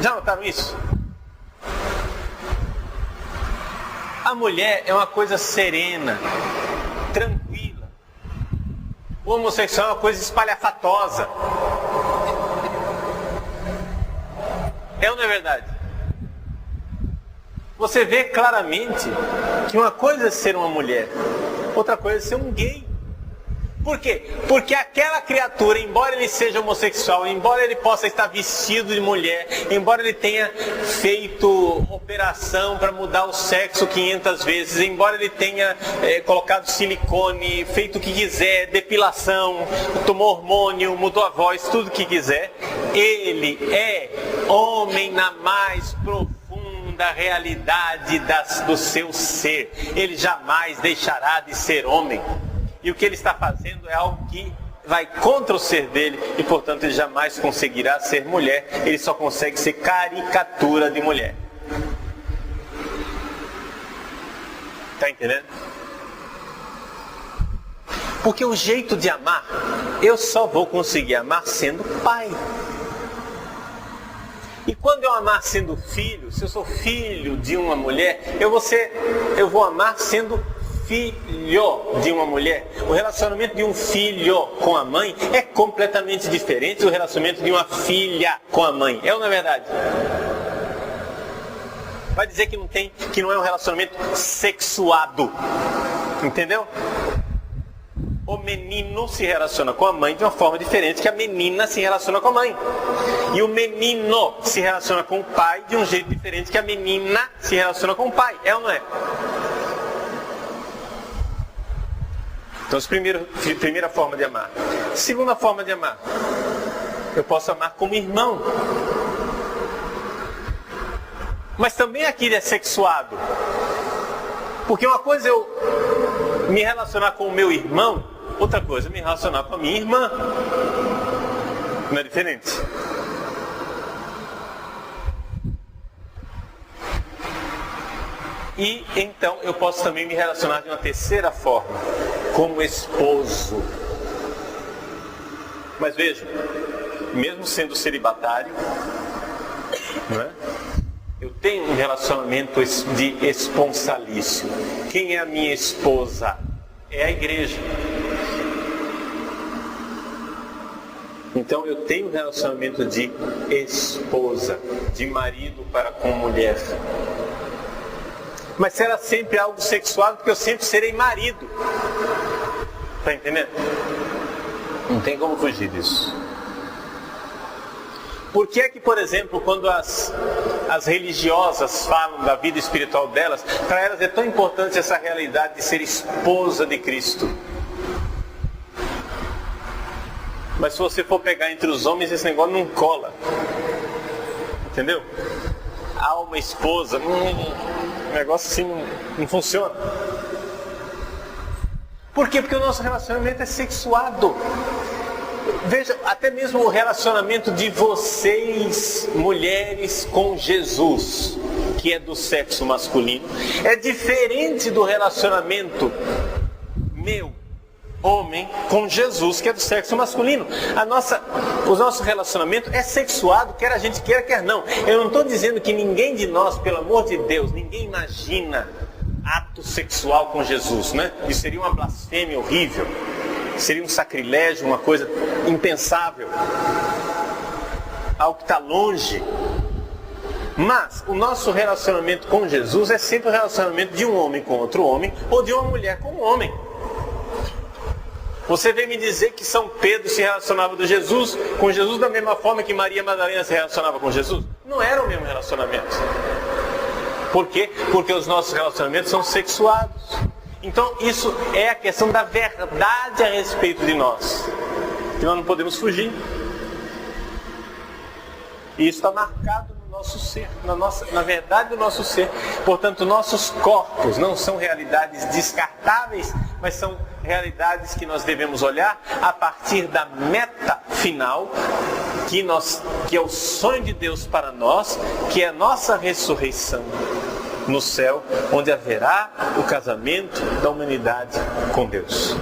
Já notaram isso? A mulher é uma coisa serena, tranquila. O homossexual é uma coisa espalhafatosa. É ou não é verdade? Você vê claramente que uma coisa é ser uma mulher, outra coisa é ser um gay. Por quê? Porque aquela criatura, embora ele seja homossexual, embora ele possa estar vestido de mulher, embora ele tenha feito operação para mudar o sexo 500 vezes, embora ele tenha colocado silicone, feito o que quiser, depilação, tomou hormônio, mudou a voz, tudo o que quiser, ele é homem na mais profunda realidade do seu ser. Ele jamais deixará de ser homem. E o que ele está fazendo é algo que vai contra o ser dele e, portanto, ele jamais conseguirá ser mulher. Ele só consegue ser caricatura de mulher. Está entendendo? Porque o jeito de amar, eu só vou conseguir amar sendo pai. E quando eu amar sendo filho, se eu sou filho de uma mulher, eu vou amar sendo filho de uma mulher. O relacionamento de um filho com a mãe é completamente diferente do relacionamento de uma filha com a mãe. É ou não é verdade? Vai dizer que não é um relacionamento sexuado. Entendeu? O menino se relaciona com a mãe de uma forma diferente que a menina se relaciona com a mãe. E o menino se relaciona com o pai de um jeito diferente que a menina se relaciona com o pai. É ou não é? Então, primeira forma de amar. Segunda forma de amar. Eu posso amar como irmão. Mas também aqui é sexuado. Porque uma coisa é eu me relacionar com o meu irmão, outra coisa é me relacionar com a minha irmã. Não é diferente? E então eu posso também me relacionar de uma terceira forma, como esposo. Mas veja, mesmo sendo celibatário, não é? Eu tenho um relacionamento de esponsalício. Quem é a minha esposa? É a igreja. Então eu tenho um relacionamento de esposa, de marido para com mulher. Mas será sempre algo sexual, porque eu sempre serei marido. Está entendendo? Não tem como fugir disso. Por que é que, por exemplo, quando as religiosas falam da vida espiritual delas, para elas é tão importante essa realidade de ser esposa de Cristo? Mas se você for pegar entre os homens, esse negócio não cola. Entendeu? Alma, esposa, o negócio assim não funciona. Por quê? Porque o nosso relacionamento é sexuado. Veja, até mesmo o relacionamento de vocês, mulheres, com Jesus, que é do sexo masculino, é diferente do relacionamento meu, homem, com Jesus, que é do sexo masculino. O nosso relacionamento é sexuado, quer a gente queira, quer não. Eu não estou dizendo que ninguém de nós, pelo amor de Deus, ninguém imagina ato sexual com Jesus, né? Isso seria uma blasfêmia horrível. Seria um sacrilégio, uma coisa impensável. Algo que está longe. Mas o nosso relacionamento com Jesus é sempre o relacionamento de um homem com outro homem, ou de uma mulher com um homem. Você vem me dizer que São Pedro se relacionava com Jesus da mesma forma que Maria Madalena se relacionava com Jesus? Não era o mesmo relacionamento. Por quê? Porque os nossos relacionamentos são sexuados. Então isso é a questão da verdade a respeito de nós, que nós não podemos fugir. E isso está marcado no nosso ser, na verdade do nosso ser. Portanto, nossos corpos não são realidades descartáveis, mas são realidades que nós devemos olhar a partir da meta final, que é o sonho de Deus para nós, que é a nossa ressurreição no céu, onde haverá o casamento da humanidade com Deus.